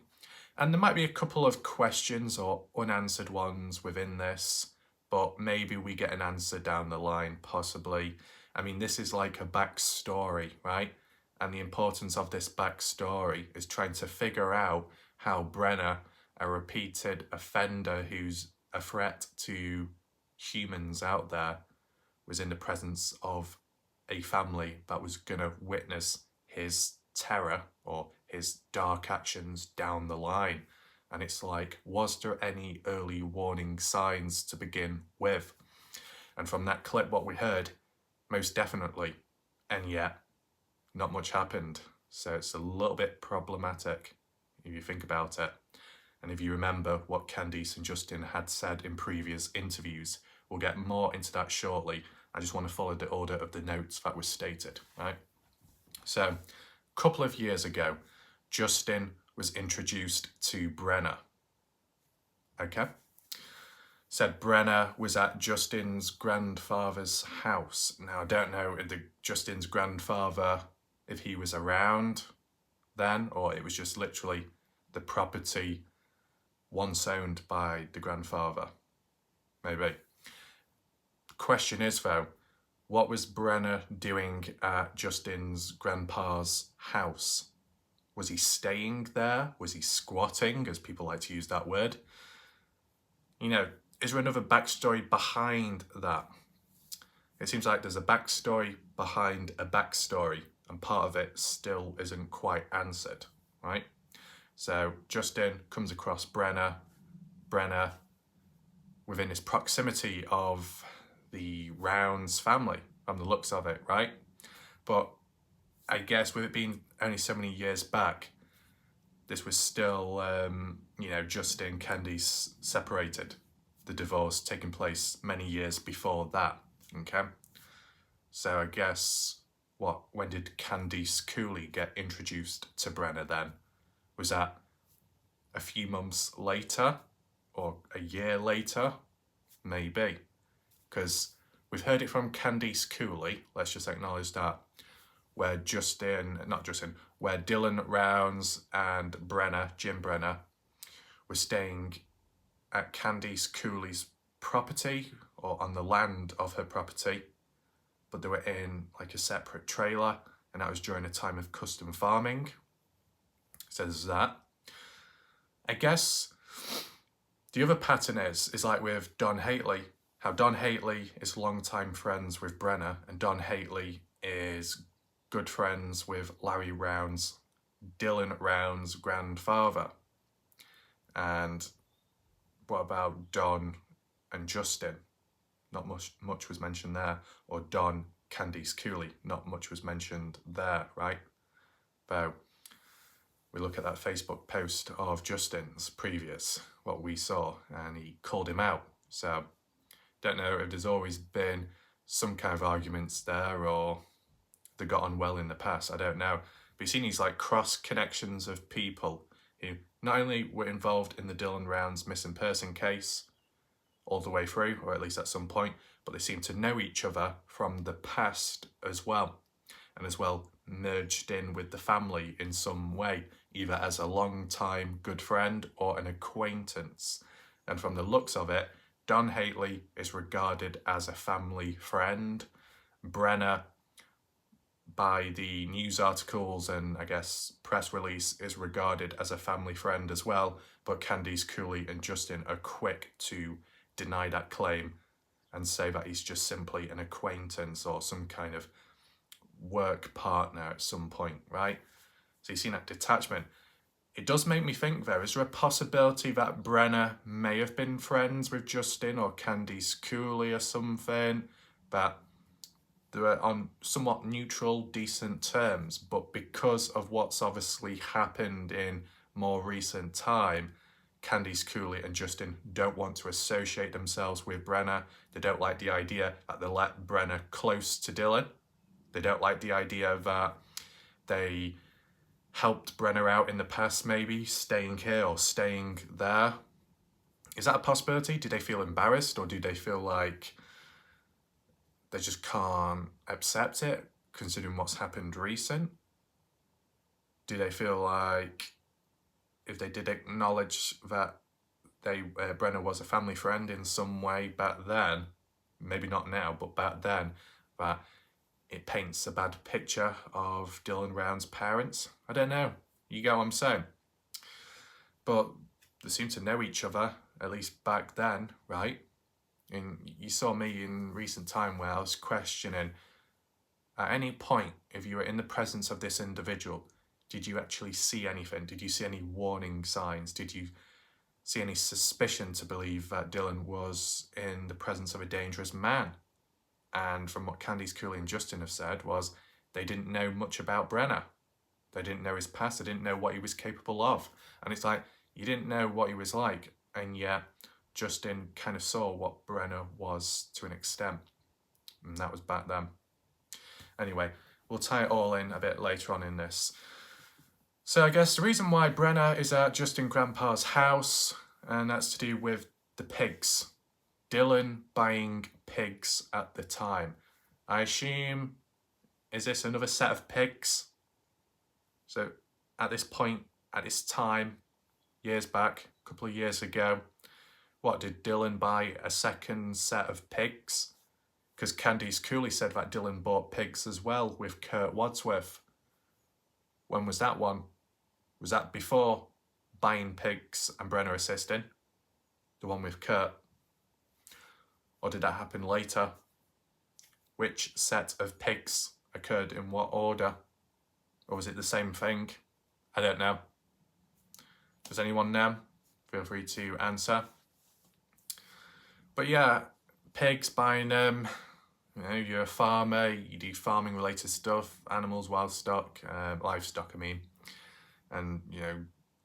And there might be a couple of questions or unanswered ones within this, but maybe we get an answer down the line, possibly. I mean, this is like a backstory, right? And the importance of this backstory is trying to figure out how Brenner, a repeated offender who's a threat to humans out there, was in the presence of a family that was going to witness his terror or his dark actions down the line. And it's like, was there any early warning signs to begin with? And from that clip, what we heard, most definitely. And yet, not much happened. So it's a little bit problematic if you think about it. And if you remember what Candice and Justin had said in previous interviews, we'll get more into that shortly. I just want to follow the order of the notes that was stated, right? So, a couple of years ago, Justin was introduced to Brenner. Okay? Said Brenner was at Justin's grandfather's house. Now, I don't know if Justin's grandfather, if he was around then, or it was just literally the property once owned by the grandfather. Maybe. The question is, though, what was Brenner doing at Justin's grandpa's house? Was he staying there? Was he squatting, as people like to use that word? You know, is there another backstory behind that? it seems like there's a backstory behind a backstory, and part of it still isn't quite answered, right? So Justin comes across Brenner, within his proximity of the Rounds family, from the looks of it, right? But I guess with it being only so many years back, this was still, Justin, Candice separated. The divorce taking place many years before that, okay? So I guess, when did Candice Cooley get introduced to Brenner then? Was that a few months later or a year later? Maybe. Because we've heard it from Candice Cooley, let's just acknowledge that, where Dylan Rounds and Jim Brenner, were staying at Candice Cooley's property, or on the land of her property, but they were in like a separate trailer, and that was during a time of custom farming. So there's that. I guess the other pattern is like with Don Hately, how Don Hately is longtime friends with Brenner, and Don Hately is good friends with Larry Rounds, Dylan Rounds' grandfather. And what about Don and Justin? Not much was mentioned there. Or Don, Candice Cooley, not much was mentioned there, right? But we look at that Facebook post of Justin's previous, what we saw, and he called him out. So don't know if there's always been some kind of arguments there, or they got on well in the past, I don't know. But you've seen these like cross connections of people who not only were involved in the Dylan Rounds missing person case all the way through, or at least at some point, but they seem to know each other from the past as well, and as well merged in with the family in some way, either as a long-time good friend or an acquaintance. And from the looks of it, Don Hately is regarded as a family friend. Brenner, by the news articles and I guess press release, is regarded as a family friend as well, but Candice Cooley and Justin are quick to deny that claim and say that he's just simply an acquaintance or some kind of work partner at some point, right? So you've seen that detachment. It does make me think, though, is there a possibility that Brenner may have been friends with Justin or Candice Cooley or something, but they were on somewhat neutral, decent terms, but because of what's obviously happened in more recent time, Candice Cooley and Justin don't want to associate themselves with Brenner. They don't like the idea that they let Brenner close to Dylan. They don't like the idea that they helped Brenner out in the past, maybe staying here or staying there. Is that a possibility? Do they feel embarrassed, or do they feel like they just can't accept it, considering what's happened recent? Do they feel like if they did acknowledge that Brenner was a family friend in some way back then, maybe not now, but back then, that it paints a bad picture of Dylan Round's parents? I don't know. You get what I'm saying? But they seem to know each other, at least back then, right? And you saw me in recent time where I was questioning, at any point, if you were in the presence of this individual, did you actually see anything? Did you see any warning signs? Did you see any suspicion to believe that Dylan was in the presence of a dangerous man? And from what Candice Cooley and Justin have said was they didn't know much about Brenner. They didn't know his past. They didn't know what he was capable of. And it's like, you didn't know what he was like, and yet Justin kind of saw what Brenner was to an extent. And that was back then. Anyway, we'll tie it all in a bit later on in this. So I guess the reason why Brenner is at Justin Grandpa's house, and that's to do with the pigs. Dylan buying pigs at the time. I assume, is this another set of pigs? So at this point, at this time, years back, a couple of years ago, what, did Dylan buy a second set of pigs? Because Candice Cooley said that Dylan bought pigs as well with Kurt Wadsworth. When was that one? Was that before buying pigs and Brenner assisting? The one with Kurt? Or did that happen later? which set of pigs occurred in what order? Or was it the same thing? I don't know. Does anyone know? Feel free to answer. But yeah, pigs, buying them. You're a farmer, you do farming related stuff, animals, livestock, I mean. And,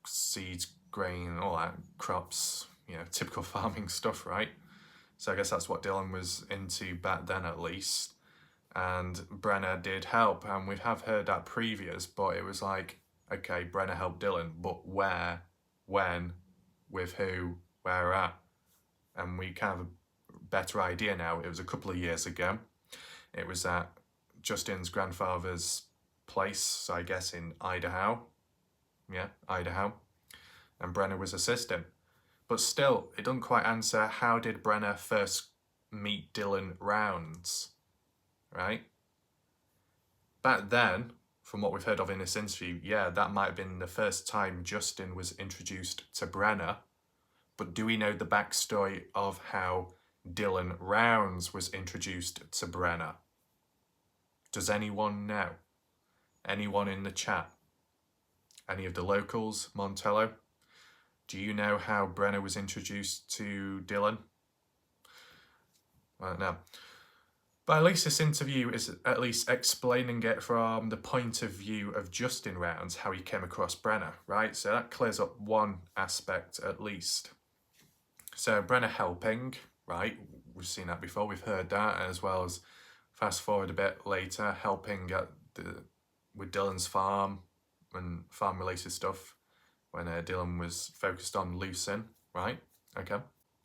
seeds, grain, all that, crops, typical farming stuff, right? So I guess that's what Dylan was into back then, at least. And Brenner did help, and we have heard that previous, but it was like, okay, Brenner helped Dylan, but where, when, with who, where at? And we kind of have a better idea now. It was a couple of years ago. It was at Justin's grandfather's place, so I guess in Idaho. Yeah, Idaho. And Brenner was assisting. But still, it doesn't quite answer, how did Brenner first meet Dylan Rounds, right? Back then, from what we've heard of in this interview, yeah, that might have been the first time Justin was introduced to Brenner. But do we know the backstory of how Dylan Rounds was introduced to Brenner? Does anyone know? Anyone in the chat? Any of the locals, Montello? Do you know how Brenner was introduced to Dylan? I don't know. But at least this interview is at least explaining it from the point of view of Justin Rounds, how he came across Brenner, right? So that clears up one aspect at least. So Brenner helping, right? We've seen that before, we've heard that, as well as fast forward a bit later, helping with Dylan's farm and farm related stuff when Dylan was focused on lucin, right? Okay.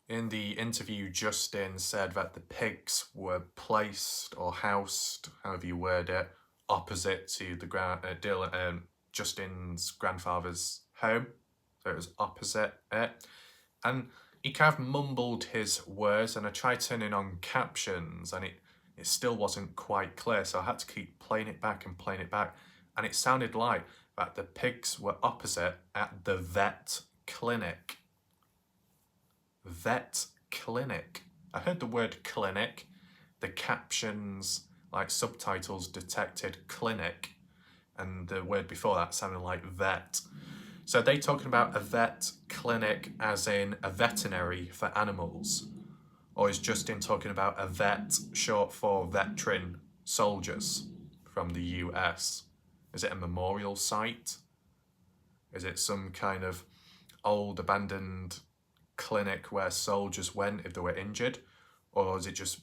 In the interview, Justin said that the pigs were placed or housed, however you word it, opposite to the Justin's grandfather's home. So it was opposite it. And he kind of mumbled his words, and I tried turning on captions, and it still wasn't quite clear, so I had to keep playing it back, and it sounded like that the pigs were opposite at the vet clinic. Vet clinic. I heard the word clinic. The captions, like subtitles, detected clinic, and the word before that sounded like vet. So are they talking about a vet clinic as in a veterinary for animals? Or is Justin talking about a vet short for veteran soldiers from the US? Is it a memorial site? Is it some kind of old abandoned clinic where soldiers went if they were injured? Or is it just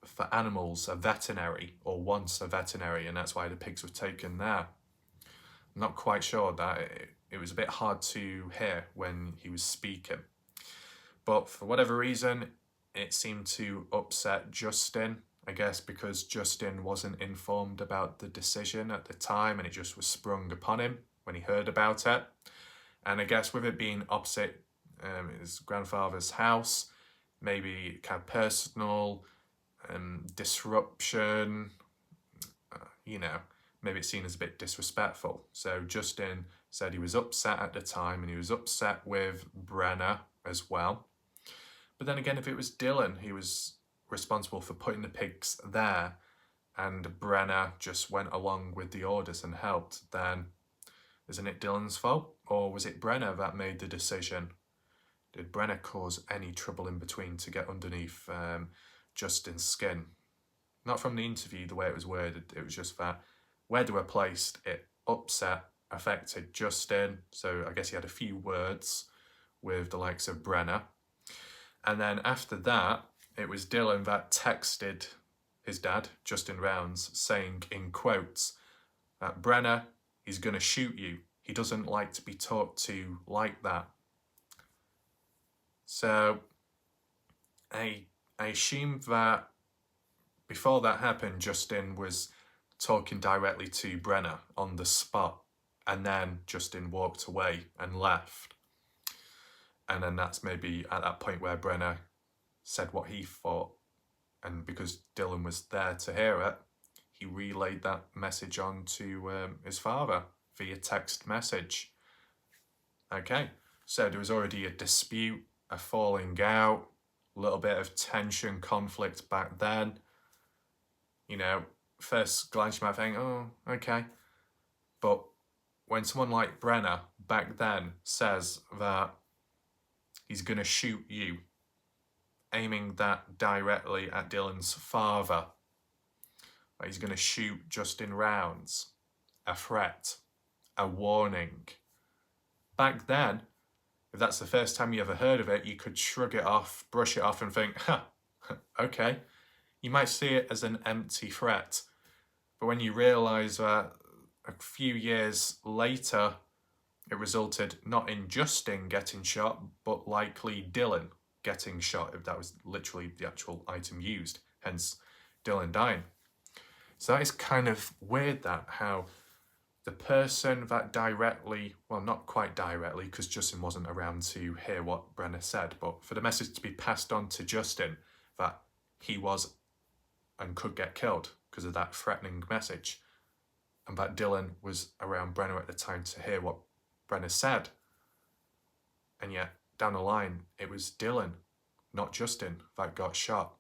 for animals, a veterinary, or once a veterinary, and that's why the pigs were taken there? I'm not quite sure. That it was a bit hard to hear when he was speaking. But for whatever reason, it seemed to upset Justin, I guess because Justin wasn't informed about the decision at the time, and it just was sprung upon him when he heard about it. And I guess with it being opposite his grandfather's house, maybe kind of personal disruption, maybe it's seen as a bit disrespectful. So Justin said he was upset at the time, and he was upset with Brenner as well. But then again, if it was Dylan who was responsible for putting the pigs there, and Brenner just went along with the orders and helped, then isn't it Dylan's fault? Or was it Brenner that made the decision? Did Brenner cause any trouble in between to get underneath Justin's skin? Not from the interview, the way it was worded. It was just that where they were placed, it affected Justin. So I guess he had a few words with the likes of Brenner. And then after that, it was Dylan that texted his dad, Justin Rounds, saying in quotes that Brenner, he's going to shoot you. He doesn't like to be talked to like that. So I assume that before that happened, Justin was talking directly to Brenner on the spot, and then Justin walked away and left. And then that's maybe at that point where Brenner said what he thought, and because Dylan was there to hear it, he relayed that message on to his father via text message. Okay, so there was already a dispute, a falling out, a little bit of tension, conflict back then. You know, first glance you might think, oh, okay. But when someone like Brenner back then says that he's going to shoot you, aiming that directly at Dylan's father, that he's going to shoot Justin rounds, a threat, a warning. Back then, if that's the first time you ever heard of it, you could shrug it off, brush it off, and think, okay. You might see it as an empty threat. But when you realise that a few years later, it resulted not in Justin getting shot, but likely Dylan getting shot, if that was literally the actual item used, hence Dylan dying. So that is kind of weird, that how the person that directly, well, not quite directly, because Justin wasn't around to hear what Brenner said, but for the message to be passed on to Justin that he was and could get killed because of that threatening message, and that Dylan was around Brenner at the time to hear what Brenner said, and yet down the line it was Dylan, not Justin, that got shot.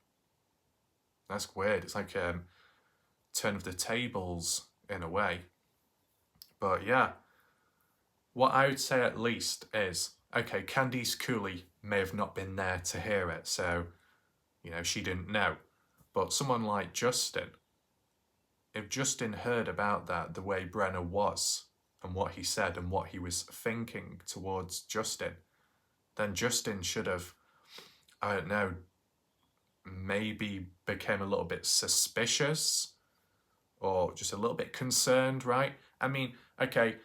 That's weird. It's like turn of the tables in a way. But yeah, what I would say at least is, okay, Candice Cooley may have not been there to hear it, so, you know, she didn't know. But someone like Justin, if Justin heard about that, the way Brenner was and what he said and what he was thinking towards Justin, then Justin should have, I don't know, maybe became a little bit suspicious or just a little bit concerned, right? I mean, okay,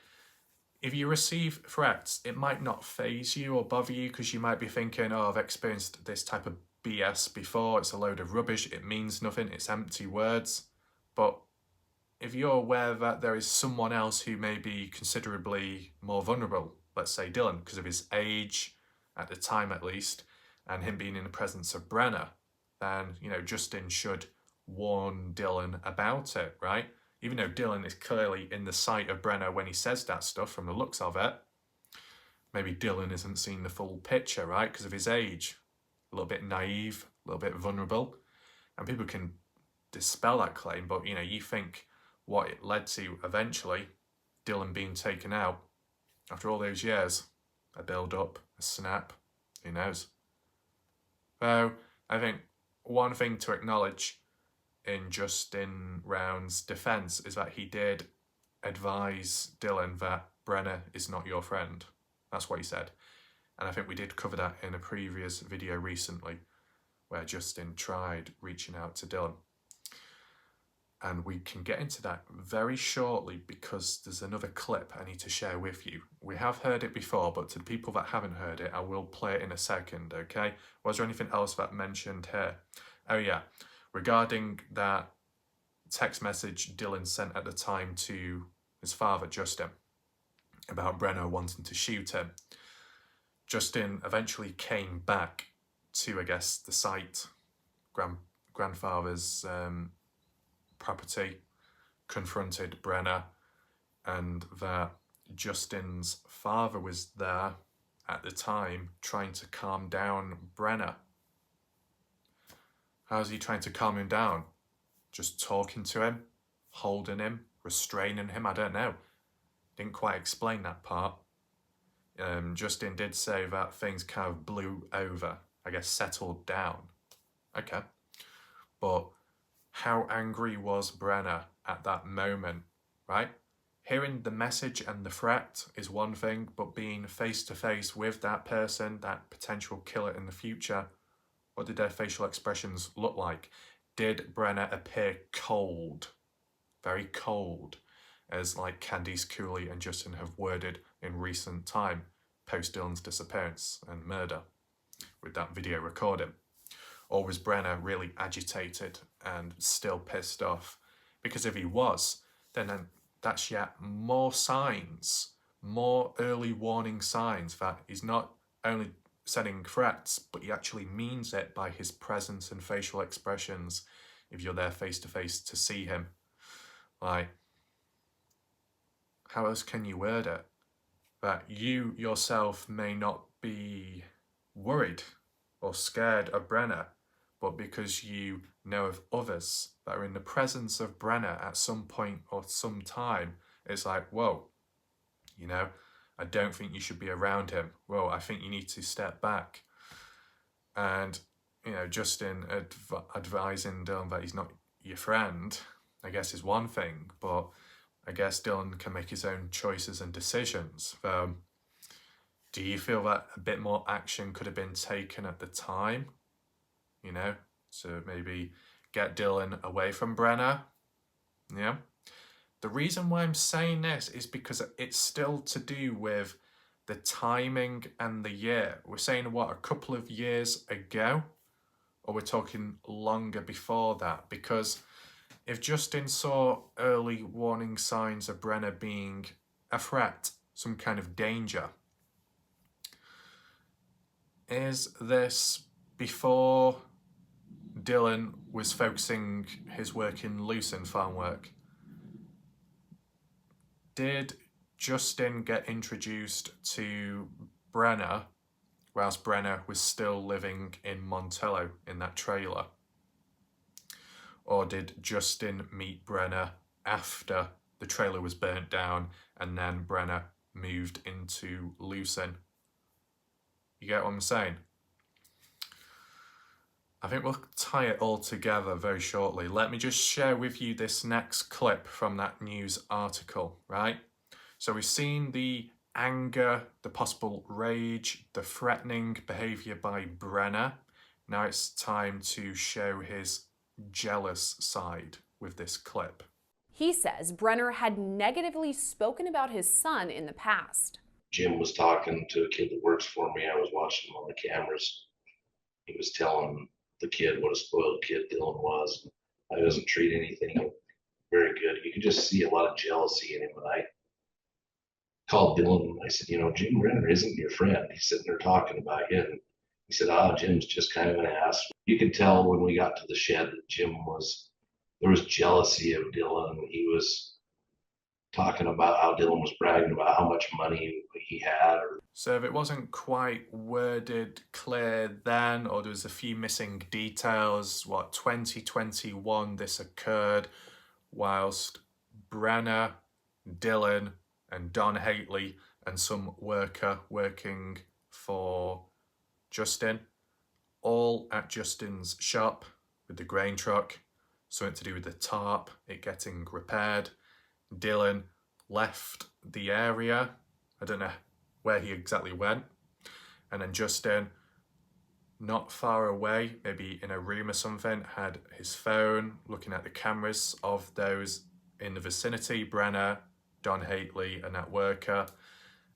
if you receive threats, it might not faze you or bother you because you might be thinking, oh, I've experienced this type of BS before, it's a load of rubbish, it means nothing, it's empty words. But if you're aware that there is someone else who may be considerably more vulnerable, let's say Dylan, because of his age, at the time at least, and him being in the presence of Brenner, then, you know, Justin should warn Dylan about it, right? Even though Dylan is clearly in the sight of Brenner when he says that stuff from the looks of it, maybe Dylan isn't seeing the full picture, right? Because of his age. A little bit naive, a little bit vulnerable. And people can dispel that claim, but, you know, you think what it led to eventually, Dylan being taken out, after all those years, a build-up, a snap, who knows? So, I think one thing to acknowledge in Justin Round's defence is that he did advise Dylan that Brenner is not your friend. That's what he said. And I think we did cover that in a previous video recently where Justin tried reaching out to Dylan. And we can get into that very shortly because there's another clip I need to share with you. We have heard it before, but to the people that haven't heard it, I will play it in a second, okay? Was there anything else that mentioned here? Oh yeah, regarding that text message Dylan sent at the time to his father, Justin, about Brenner wanting to shoot him. Justin eventually came back to, I guess, the site, grandfather's property, confronted Brenner, and that Justin's father was there at the time trying to calm down Brenner. How's he trying to calm him down? Just talking to him, holding him, restraining him? I don't know. Didn't quite explain that part. Justin did say that things kind of blew over, I guess settled down. Okay. But how angry was Brenner at that moment, right? Hearing the message and the threat is one thing, but being face to face with that person, that potential killer in the future, what did their facial expressions look like? Did Brenner appear cold? Very cold, as like Candice Cooley and Justin have worded in recent time, post Dylan's disappearance and murder, with that video recording? Or was Brenner really agitated and still pissed off? Because if he was, then that's yet more signs, more early warning signs that he's not only sending threats, but he actually means it by his presence and facial expressions if you're there face to face to see him. Like, how else can you word it? That you yourself may not be worried or scared of Brenner, but because you know of others that are in the presence of Brenner at some point or some time, it's like, whoa, you know, I don't think you should be around him. Whoa, I think you need to step back. And, you know, Justin advising Dylan that he's not your friend, I guess, is one thing, but I guess Dylan can make his own choices and decisions. Do you feel that a bit more action could have been taken at the time, you know, to maybe get Dylan away from Brenner? Yeah. The reason why I'm saying this is because it's still to do with the timing and the year. We're saying, what, a couple of years ago? Or we're talking longer before that? Because if Justin saw early warning signs of Brenner being a threat, some kind of danger, is this before Dylan was focusing his work in lucin farm work? Did Justin get introduced to Brenner whilst Brenner was still living in Montello in that trailer? Or did Justin meet Brenner after the trailer was burnt down and then Brenner moved into lucin? You get what I'm saying? I think we'll tie it all together very shortly. Let me just share with you this next clip from that news article, right? So we've seen the anger, the possible rage, the threatening behaviour by Brenner. Now it's time to show his jealous side with this clip. He says Brenner had negatively spoken about his son in the past. Jim was talking to a kid that works for me. I was watching him on the cameras. He was telling the kid what a spoiled kid Dylan was. I doesn't treat anything very good. You can just see a lot of jealousy in him. And I called Dylan and I said, you know, Jim Brenner isn't your friend. He's sitting there talking about you. And he said, Jim's just kind of an ass. You could tell when we got to the shed that there was jealousy of Dylan. He was talking about how Dylan was bragging about how much money he had. So if it wasn't quite worded clear then, or there was a few missing details, 2021 this occurred whilst Brenner, Dylan and Don Hately and some worker working for Justin, all at Justin's shop with the grain truck, something to do with the tarp, it getting repaired. Dylan left the area, I don't know where he exactly went, and then Justin, not far away, maybe in a room or something, had his phone looking at the cameras of those in the vicinity, Brenner, Don Hately and that worker,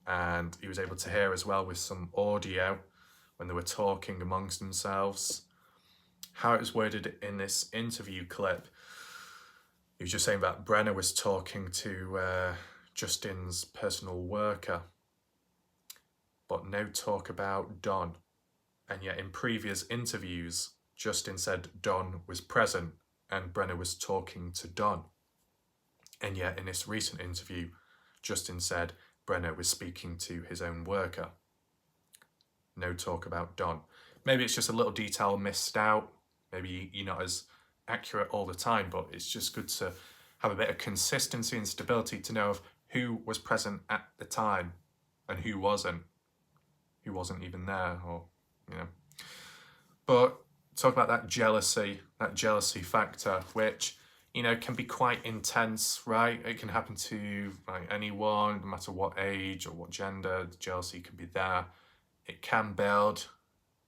and he was able to hear as well with some audio when they were talking amongst themselves. How it was worded in this interview clip, he was just saying that Brenner was talking to Justin's personal worker, but no talk about Don. And yet in previous interviews, Justin said Don was present and Brenner was talking to Don. And yet in this recent interview, Justin said Brenner was speaking to his own worker. No talk about Don. Maybe it's just a little detail missed out. Maybe you're not as accurate all the time, but it's just good to have a bit of consistency and stability to know of who was present at the time and who wasn't even there, or, you know. But talk about that jealousy factor, which, you know, can be quite intense, right? It can happen to like anyone, no matter what age or what gender. The jealousy can be there. It can build,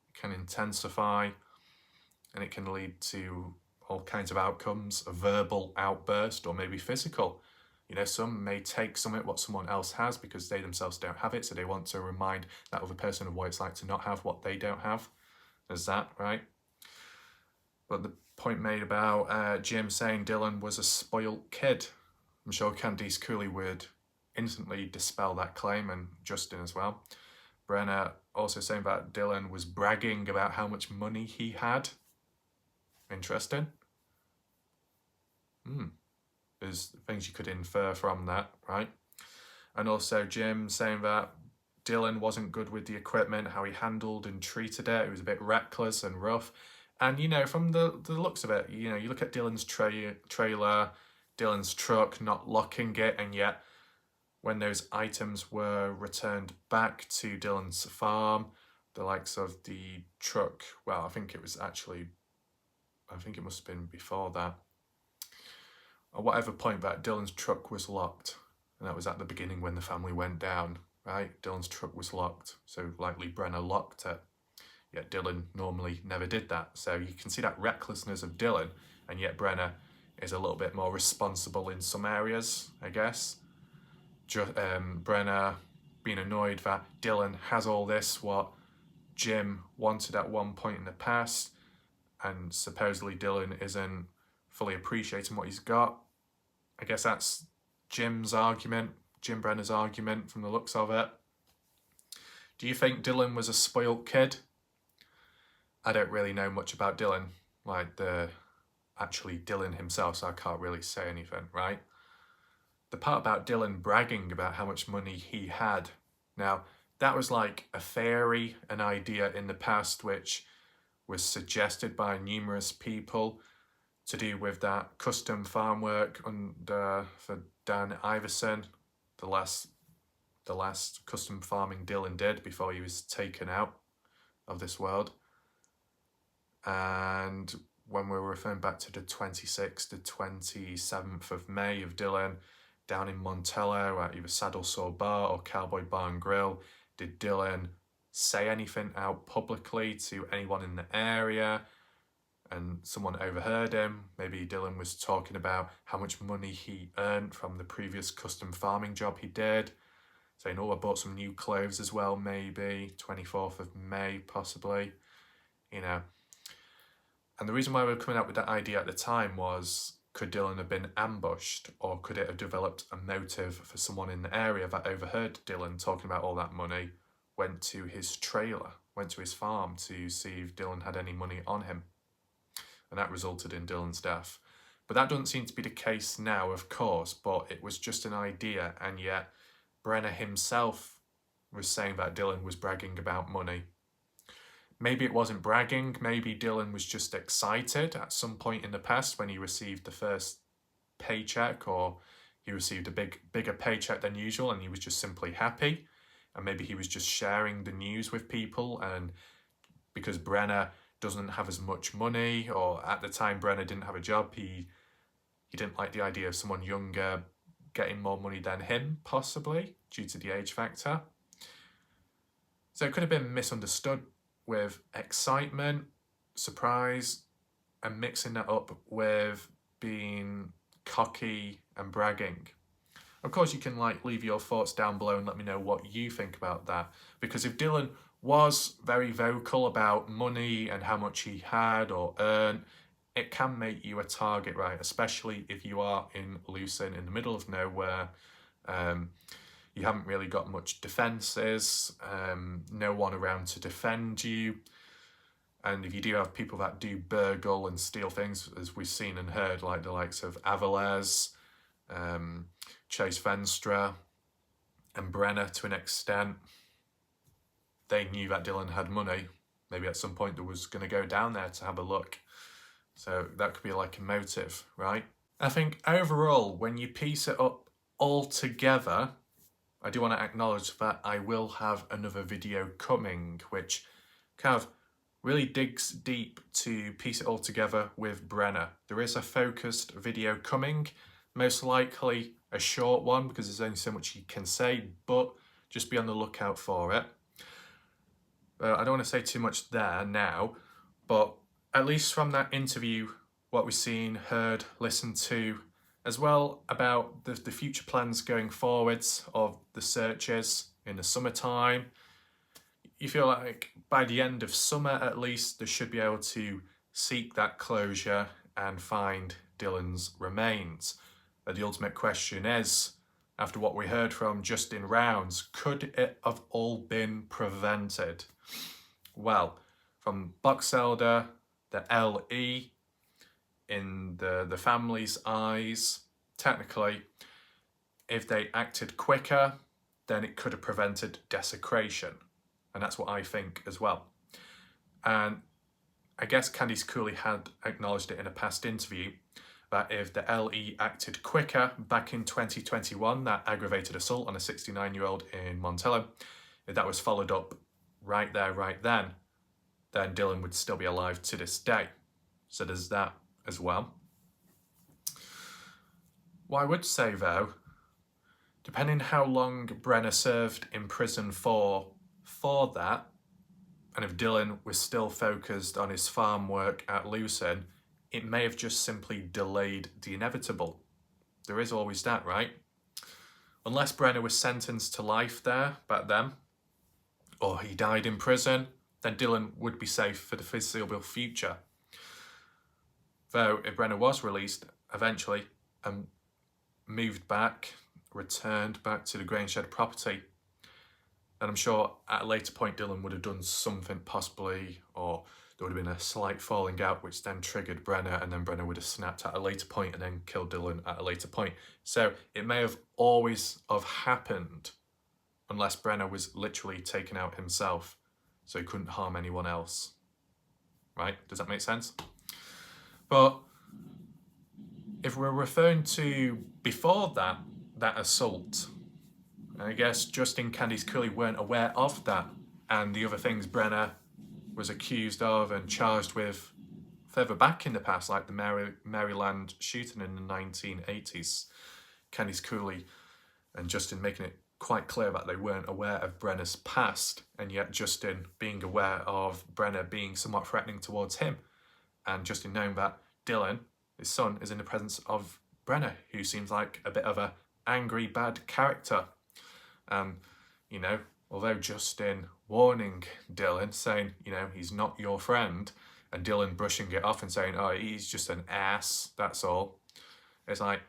it can intensify, and it can lead to all kinds of outcomes, a verbal outburst or maybe physical. You know, some may take something what someone else has because they themselves don't have it, so they want to remind that other person of what it's like to not have what they don't have. There's that, right? But the point made about Jim saying Dylan was a spoilt kid, I'm sure Candice Cooley would instantly dispel that claim, and Justin as well. Brenner also saying that Dylan was bragging about how much money he had. Interesting. There's things you could infer from that, right? And also Jim saying that Dylan wasn't good with the equipment, how he handled and treated it. It was a bit reckless and rough. And, you know, from the looks of it, you know, you look at Dylan's trailer, Dylan's truck not locking it, and yet when those items were returned back to Dylan's farm, the likes of the truck, well, I think it must have been before that. At whatever point that Dylan's truck was locked, and that was at the beginning when the family went down, right? Dylan's truck was locked, so likely Brenner locked it. Yet Dylan normally never did that. So you can see that recklessness of Dylan, and yet Brenner is a little bit more responsible in some areas, I guess. Brenner being annoyed that Dylan has all this, what Jim wanted at one point in the past, and supposedly Dylan isn't fully appreciating what he's got. I guess that's Jim Brenner's argument from the looks of it. Do you think Dylan was a spoilt kid? I don't really know much about Dylan, like actually Dylan himself, so I can't really say anything, right? The part about Dylan bragging about how much money he had, now that was like a theory, an idea in the past which was suggested by numerous people to do with that custom farm work for Dan Iverson, the last custom farming Dylan did before he was taken out of this world. And when we were referring back to the 26th to 27th of May of Dylan down in Montello at either Saddle Saw Bar or Cowboy Bar and Grill, did Dylan say anything out publicly to anyone in the area? And someone overheard him. Maybe Dylan was talking about how much money he earned from the previous custom farming job he did. Saying, oh, I bought some new clothes as well, maybe. 24th of May, possibly. You know. And the reason why we were coming up with that idea at the time was, could Dylan have been ambushed, or could it have developed a motive for someone in the area that overheard Dylan talking about all that money, went to his trailer, went to his farm to see if Dylan had any money on him? And that resulted in Dylan's death. But that doesn't seem to be the case now, of course, but it was just an idea, and yet Brenner himself was saying that Dylan was bragging about money. Maybe it wasn't bragging, maybe Dylan was just excited at some point in the past when he received the first paycheck, or he received a bigger paycheck than usual and he was just simply happy. And maybe he was just sharing the news with people, and because Brenner doesn't have as much money, or at the time Brenner didn't have a job, he didn't like the idea of someone younger getting more money than him, possibly, due to the age factor. So it could have been misunderstood with excitement, surprise, and mixing that up with being cocky and bragging. Of course, you can leave your thoughts down below and let me know what you think about that. Because if Dylan was very vocal about money and how much he had or earned, it can make you a target, right? Especially if you are in Lucin, in the middle of nowhere. You haven't really got much defences, no one around to defend you. And if you do have people that do burgle and steal things, as we've seen and heard, like the likes of Avalez, Chase Venstra, and Brenner to an extent, they knew that Dylan had money. Maybe at some point there was going to go down there to have a look. So that could be like a motive, right? I think overall, when you piece it up all together, I do want to acknowledge that I will have another video coming, which kind of really digs deep to piece it all together with Brenner. There is a focused video coming, most likely a short one because there's only so much you can say, but just be on the lookout for it. I don't want to say too much there now, but at least from that interview, what we've seen, heard, listened to, as well about the future plans going forwards of the searches in the summertime, you feel like by the end of summer at least, they should be able to seek that closure and find Dylan's remains. But the ultimate question is, after what we heard from Justin Rounds, could it have all been prevented? Well, from Box Elder, the LE, in the family's eyes, technically, if they acted quicker, then it could have prevented desecration. And that's what I think as well. And I guess Candice Cooley had acknowledged it in a past interview that if the LE acted quicker back in 2021, that aggravated assault on a 69-year-old in Montello, if that was followed up right there, right then Dylan would still be alive to this day. So there's that as well. What I would say though, depending how long Brenner served in prison for that, and if Dylan was still focused on his farm work at Lucin, it may have just simply delayed the inevitable. There is always that, right? Unless Brenner was sentenced to life there back then, or he died in prison, then Dylan would be safe for the foreseeable future. Though if Brenner was released eventually and returned back to the Grangeshed property, then I'm sure at a later point Dylan would have done something possibly, or there would have been a slight falling out which then triggered Brenner, and then Brenner would have snapped at a later point and then killed Dylan at a later point. So it may have always have happened unless Brenner was literally taken out himself so he couldn't harm anyone else. Right? Does that make sense? But if we're referring to before that assault, I guess Justin Candice Cooley weren't aware of that and the other things Brenner was accused of and charged with further back in the past, like the Maryland shooting in the 1980s. Candice Cooley and Justin making it quite clear that they weren't aware of Brenner's past, and yet Justin being aware of Brenner being somewhat threatening towards him, and Justin knowing that Dylan, his son, is in the presence of Brenner, who seems like a bit of a angry, bad character. You know, although Justin warning Dylan, saying, you know, he's not your friend, and Dylan brushing it off and saying, oh, he's just an ass, that's all. It's like,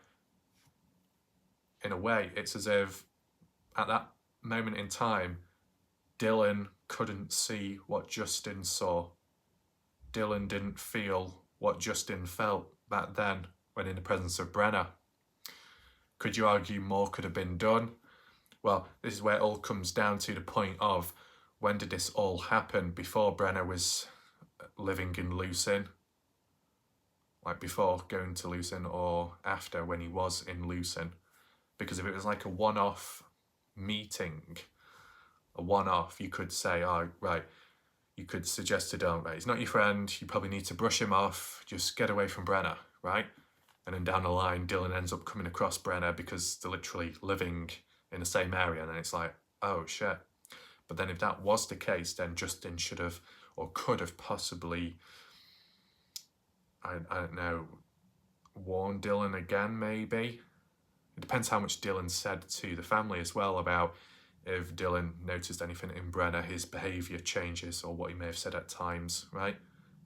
in a way, it's as if at that moment in time, Dylan couldn't see what Justin saw. Dylan didn't feel what Justin felt back then when in the presence of Brenner. Could you argue more could have been done? Well, this is where it all comes down to the point of when did this all happen? Before Brenner was living in Lucin, like before going to Lucin, or after when he was in Lucin? Because if it was like a one-off meeting, a one-off, you could say, oh, right, you could suggest to Dylan, right, he's not your friend, you probably need to brush him off, just get away from Brenner, right? And then down the line, Dylan ends up coming across Brenner because they're literally living in the same area, and then it's like, oh shit. But then if that was the case, then Justin should have, or could have possibly, I don't know, warned Dylan again, maybe. It depends how much Dylan said to the family as well about if Dylan noticed anything in Brenner, his behaviour changes, or what he may have said at times, right?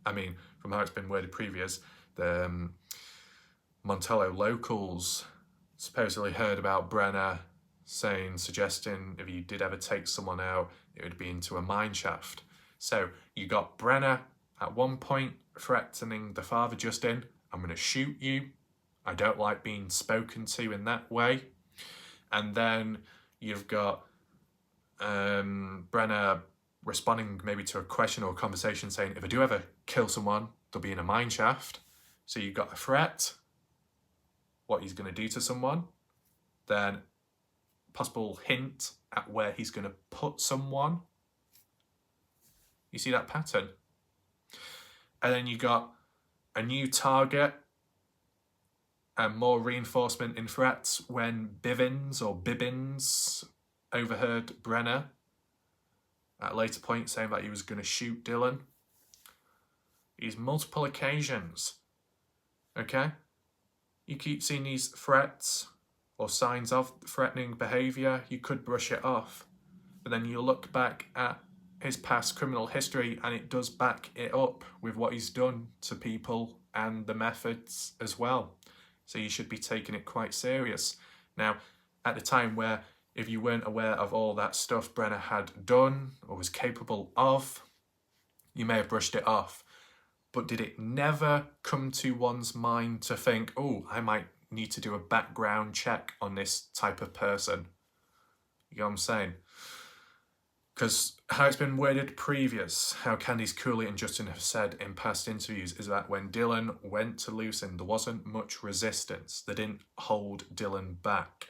I mean, from how it's been worded previous, the Montello locals supposedly heard about Brenner suggesting if you did ever take someone out, it would be into a mine shaft. So you got Brenner at one point threatening the father, Justin, I'm going to shoot you. I don't like being spoken to in that way. And then you've got Brenner responding maybe to a question or a conversation saying, if I do ever kill someone, they'll be in a mine shaft. So you've got a threat, what he's going to do to someone, then possible hint at where he's going to put someone. You see that pattern? And then you got a new target and more reinforcement in threats when Bibbins overheard Brenner at a later point saying that he was going to shoot Dylan. These multiple occasions, okay? You keep seeing these threats or signs of threatening behaviour, you could brush it off. But then you look back at his past criminal history and it does back it up with what he's done to people and the methods as well. So you should be taking it quite serious. Now, at the time where if you weren't aware of all that stuff Brenner had done or was capable of, you may have brushed it off. But did it never come to one's mind to think, oh, I might need to do a background check on this type of person? You know what I'm saying? Because how it's been worded previous, how Candice Cooley and Justin have said in past interviews, is that when Dylan went to Lucin, there wasn't much resistance. They didn't hold Dylan back.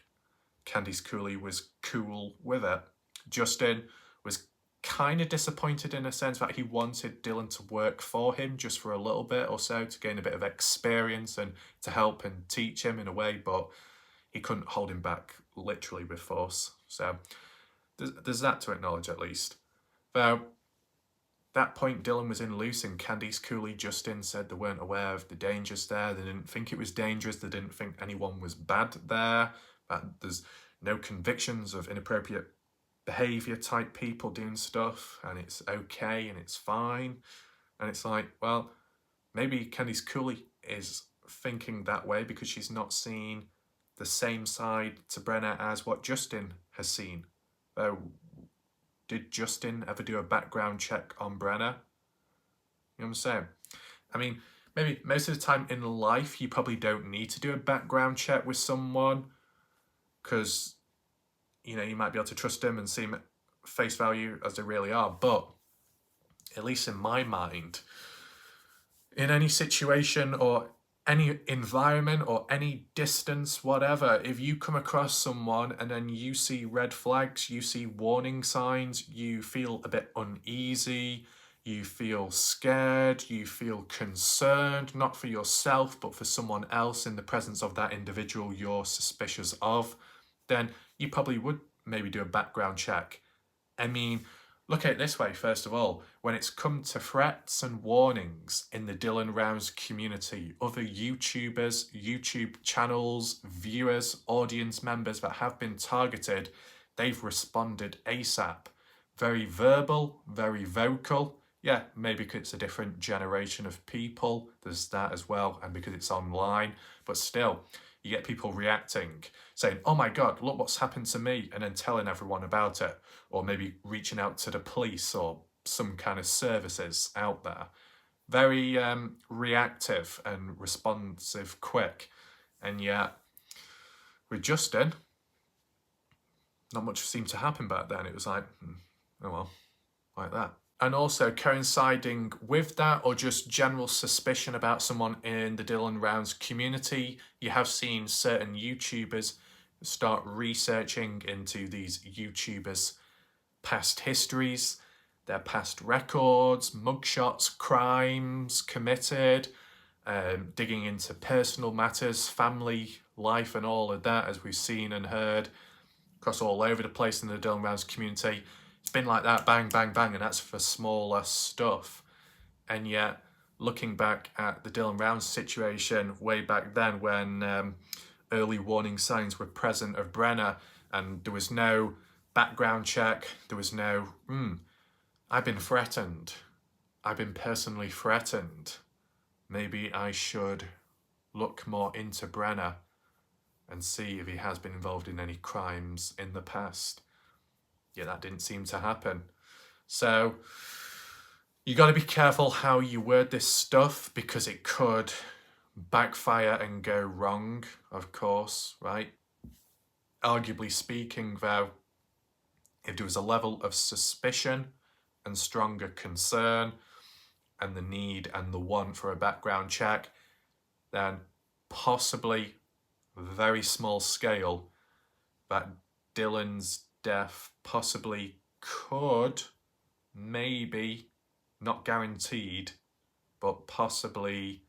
Candice Cooley was cool with it. Justin was kind of disappointed in a sense that he wanted Dylan to work for him just for a little bit or so to gain a bit of experience and to help and teach him in a way, but he couldn't hold him back literally with force. So there's that to acknowledge at least. Though, that point Dylan was in Lucin, Candice Cooley, Justin said they weren't aware of the dangers there. They didn't think it was dangerous. They didn't think anyone was bad there. That there's no convictions of inappropriate behaviour type people doing stuff, and it's okay and it's fine. And it's like, well, maybe Candice Cooley is thinking that way because she's not seen the same side to Brenner as what Justin has seen. Did Justin ever do a background check on Brenner? You know what I'm saying? I mean, maybe most of the time in life, you probably don't need to do a background check with someone because, you know, you might be able to trust them and see them at face value as they really are. But at least in my mind, in any situation or any environment or any distance, whatever, if you come across someone and then you see red flags, you see warning signs, you feel a bit uneasy, you feel scared, you feel concerned, not for yourself, but for someone else in the presence of that individual you're suspicious of, then you probably would maybe do a background check. I mean, look at it this way, first of all, when it's come to threats and warnings in the Dylan Rounds community, other YouTubers, YouTube channels, viewers, audience members that have been targeted, they've responded ASAP. Very verbal, very vocal. Yeah, maybe because it's a different generation of people, there's that as well, and because it's online, but still, you get people reacting, saying, oh my God, look what's happened to me, and then telling everyone about it, or maybe reaching out to the police or some kind of services out there. Very reactive and responsive, quick. And yet, with Justin, not much seemed to happen back then. It was like, oh well, like that. And also coinciding with that, or just general suspicion about someone in the Dylan Rounds community, you have seen certain YouTubers start researching into these YouTubers' past histories, their past records, mugshots, crimes committed, digging into personal matters, family life and all of that, as we've seen and heard across all over the place in the Dylan Rounds community. It's been like that, bang, bang, bang, and that's for smaller stuff. And yet, looking back at the Dylan Rounds situation way back then when early warning signs were present of Brenner and there was no background check, there was no, I've been threatened. I've been personally threatened. Maybe I should look more into Brenner and see if he has been involved in any crimes in the past. Yeah, that didn't seem to happen. So you got to be careful how you word this stuff because it could backfire and go wrong, of course, right? Arguably speaking, though, if there was a level of suspicion and stronger concern and the need and the want for a background check, then possibly very small scale that Dylan's death possibly could, maybe, not guaranteed, but possibly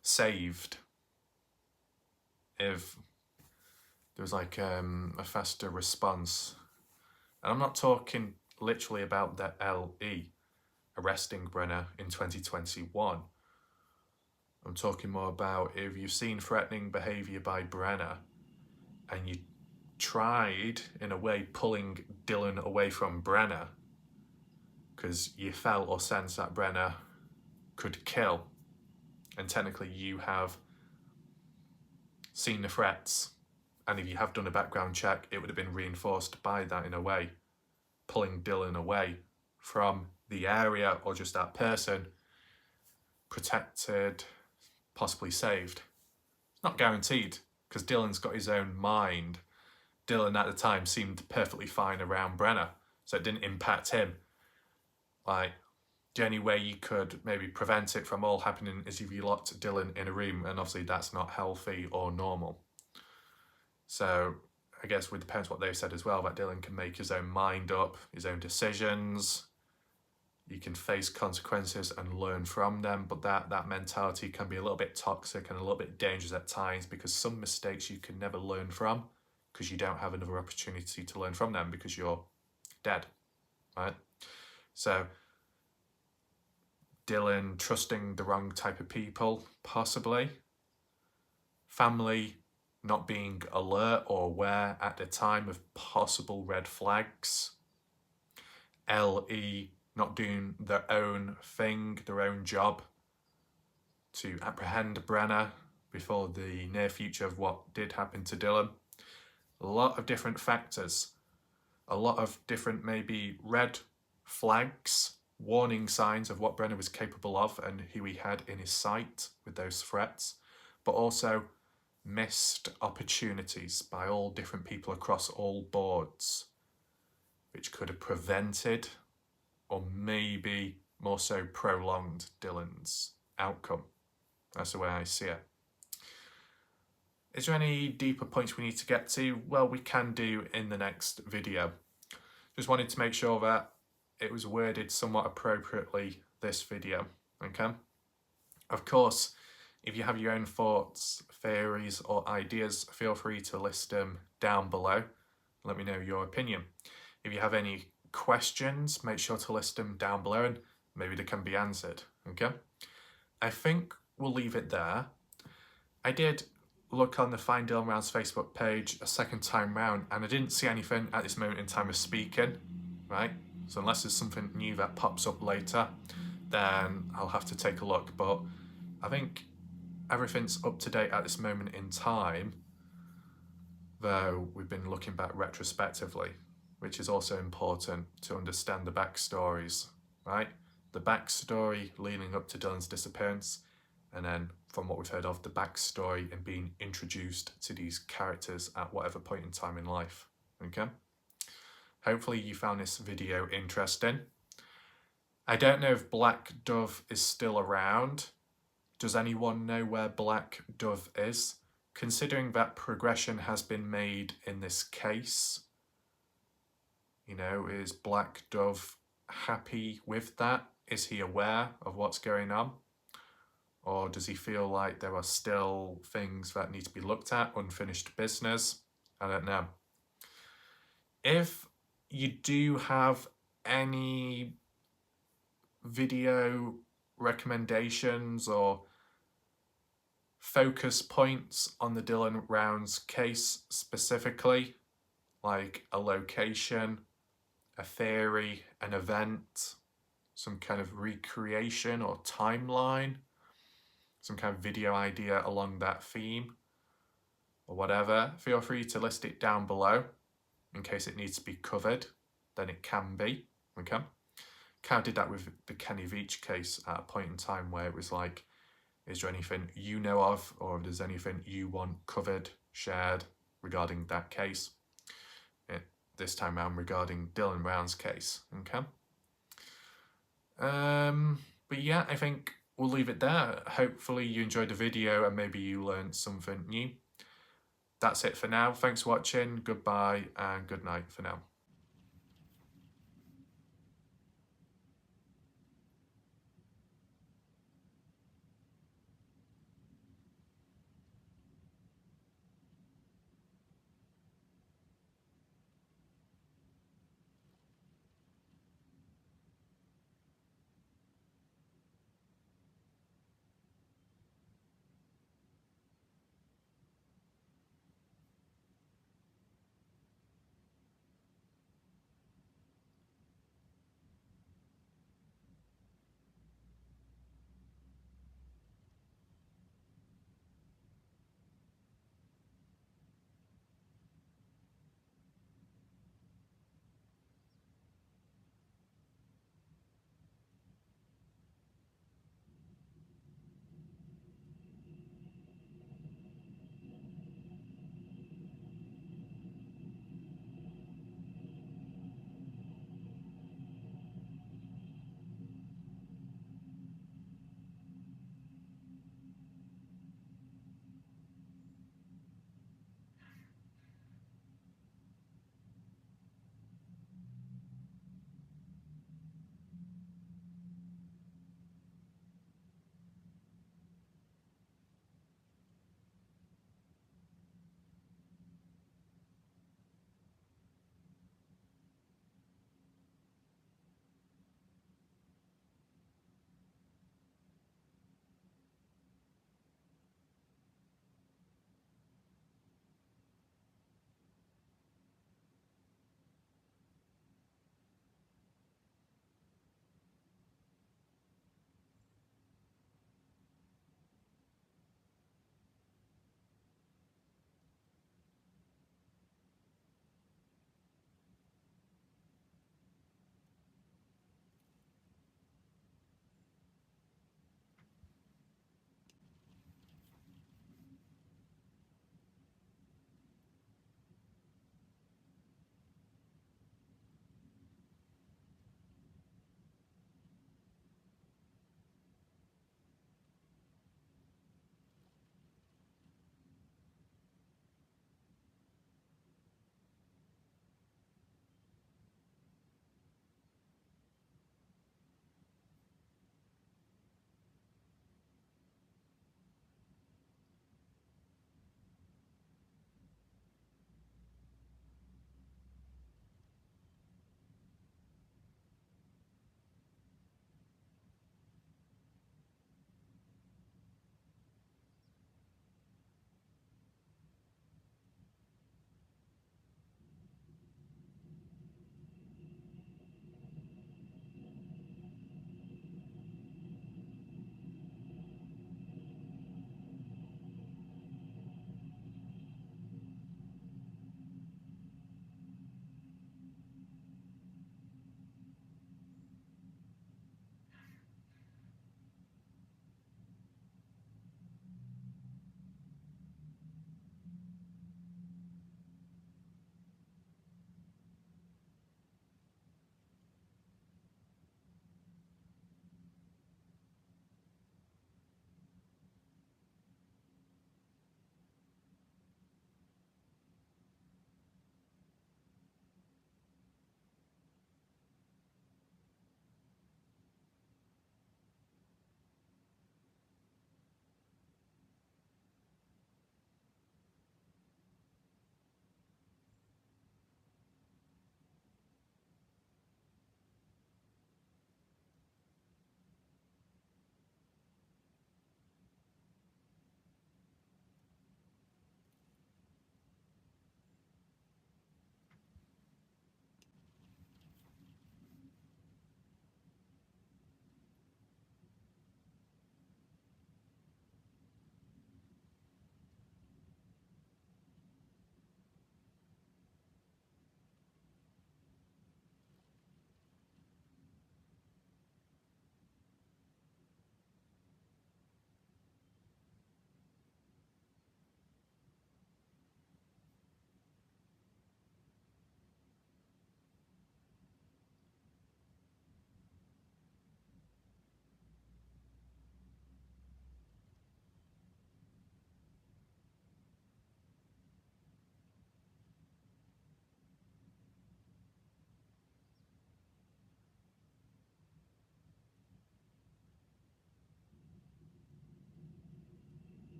saved if there was like a faster response. And I'm not talking literally about the LE arresting Brenner in 2021. I'm talking more about if you've seen threatening behaviour by Brenner and you tried, in a way, pulling Dylan away from Brenner because you felt or sensed that Brenner could kill, and technically you have seen the threats, and if you have done a background check, it would have been reinforced by that in a way, pulling Dylan away from the area or just that person, protected, possibly saved. It's not guaranteed because Dylan's got his own mind. Dylan at the time seemed perfectly fine around Brenner. so it didn't impact him. Like, the only way you could maybe prevent it from all happening is if you locked Dylan in a room, and obviously that's not healthy or normal. So I guess it depends what they've said as well, that Dylan can make his own mind up, his own decisions. You can face consequences and learn from them, but that mentality can be a little bit toxic and a little bit dangerous at times, because some mistakes you can never learn from because you don't have another opportunity to learn from them because you're dead, right? So Dylan trusting the wrong type of people, possibly. Family not being alert or aware at the time of possible red flags. LE not doing their own thing, their own job to apprehend Brenner before the near future of what did happen to Dylan. A lot of different factors, a lot of different maybe red flags, warning signs of what Brenner was capable of and who he had in his sight with those threats, but also missed opportunities by all different people across all boards, which could have prevented or maybe more so prolonged Dylan's outcome. That's the way I see it. Is there any deeper points we need to get to? Well, we can do in the next video. Just wanted to make sure that it was worded somewhat appropriately, this video, okay? Of course, if you have your own thoughts, theories, or ideas, feel free to list them down below. Let me know your opinion. If you have any questions, make sure to list them down below and maybe they can be answered, okay? I think we'll leave it there. I did look on the Find Dylan Rounds Facebook page a second time round and I didn't see anything at this moment in time of speaking, right? So unless there's something new that pops up later, then I'll have to take a look. But I think everything's up to date at this moment in time, though we've been looking back retrospectively, which is also important to understand the backstories, right? The backstory leading up to Dylan's disappearance, and then from what we've heard of, the backstory and being introduced to these characters at whatever point in time in life, okay? Hopefully you found this video interesting. I don't know if Black Dove is still around. Does anyone know where Black Dove is? Considering that progression has been made in this case, you know, is Black Dove happy with that? Is he aware of what's going on? Or does he feel like there are still things that need to be looked at, unfinished business? I don't know. If you do have any video recommendations or focus points on the Dylan Rounds case specifically, like a location, a theory, an event, some kind of recreation or timeline, some kind of video idea along that theme, or whatever, feel free to list it down below in case it needs to be covered, then it can be, okay? Kind of did that with the Kenny Veach case at a point in time where it was like, is there anything you know of, or if there's anything you want covered, shared regarding that case? This time around regarding Dylan Brown's case, okay? But yeah, I think we'll leave it there. Hopefully you enjoyed the video and maybe you learned something new. That's it for now. Thanks for watching. Goodbye and good night for now.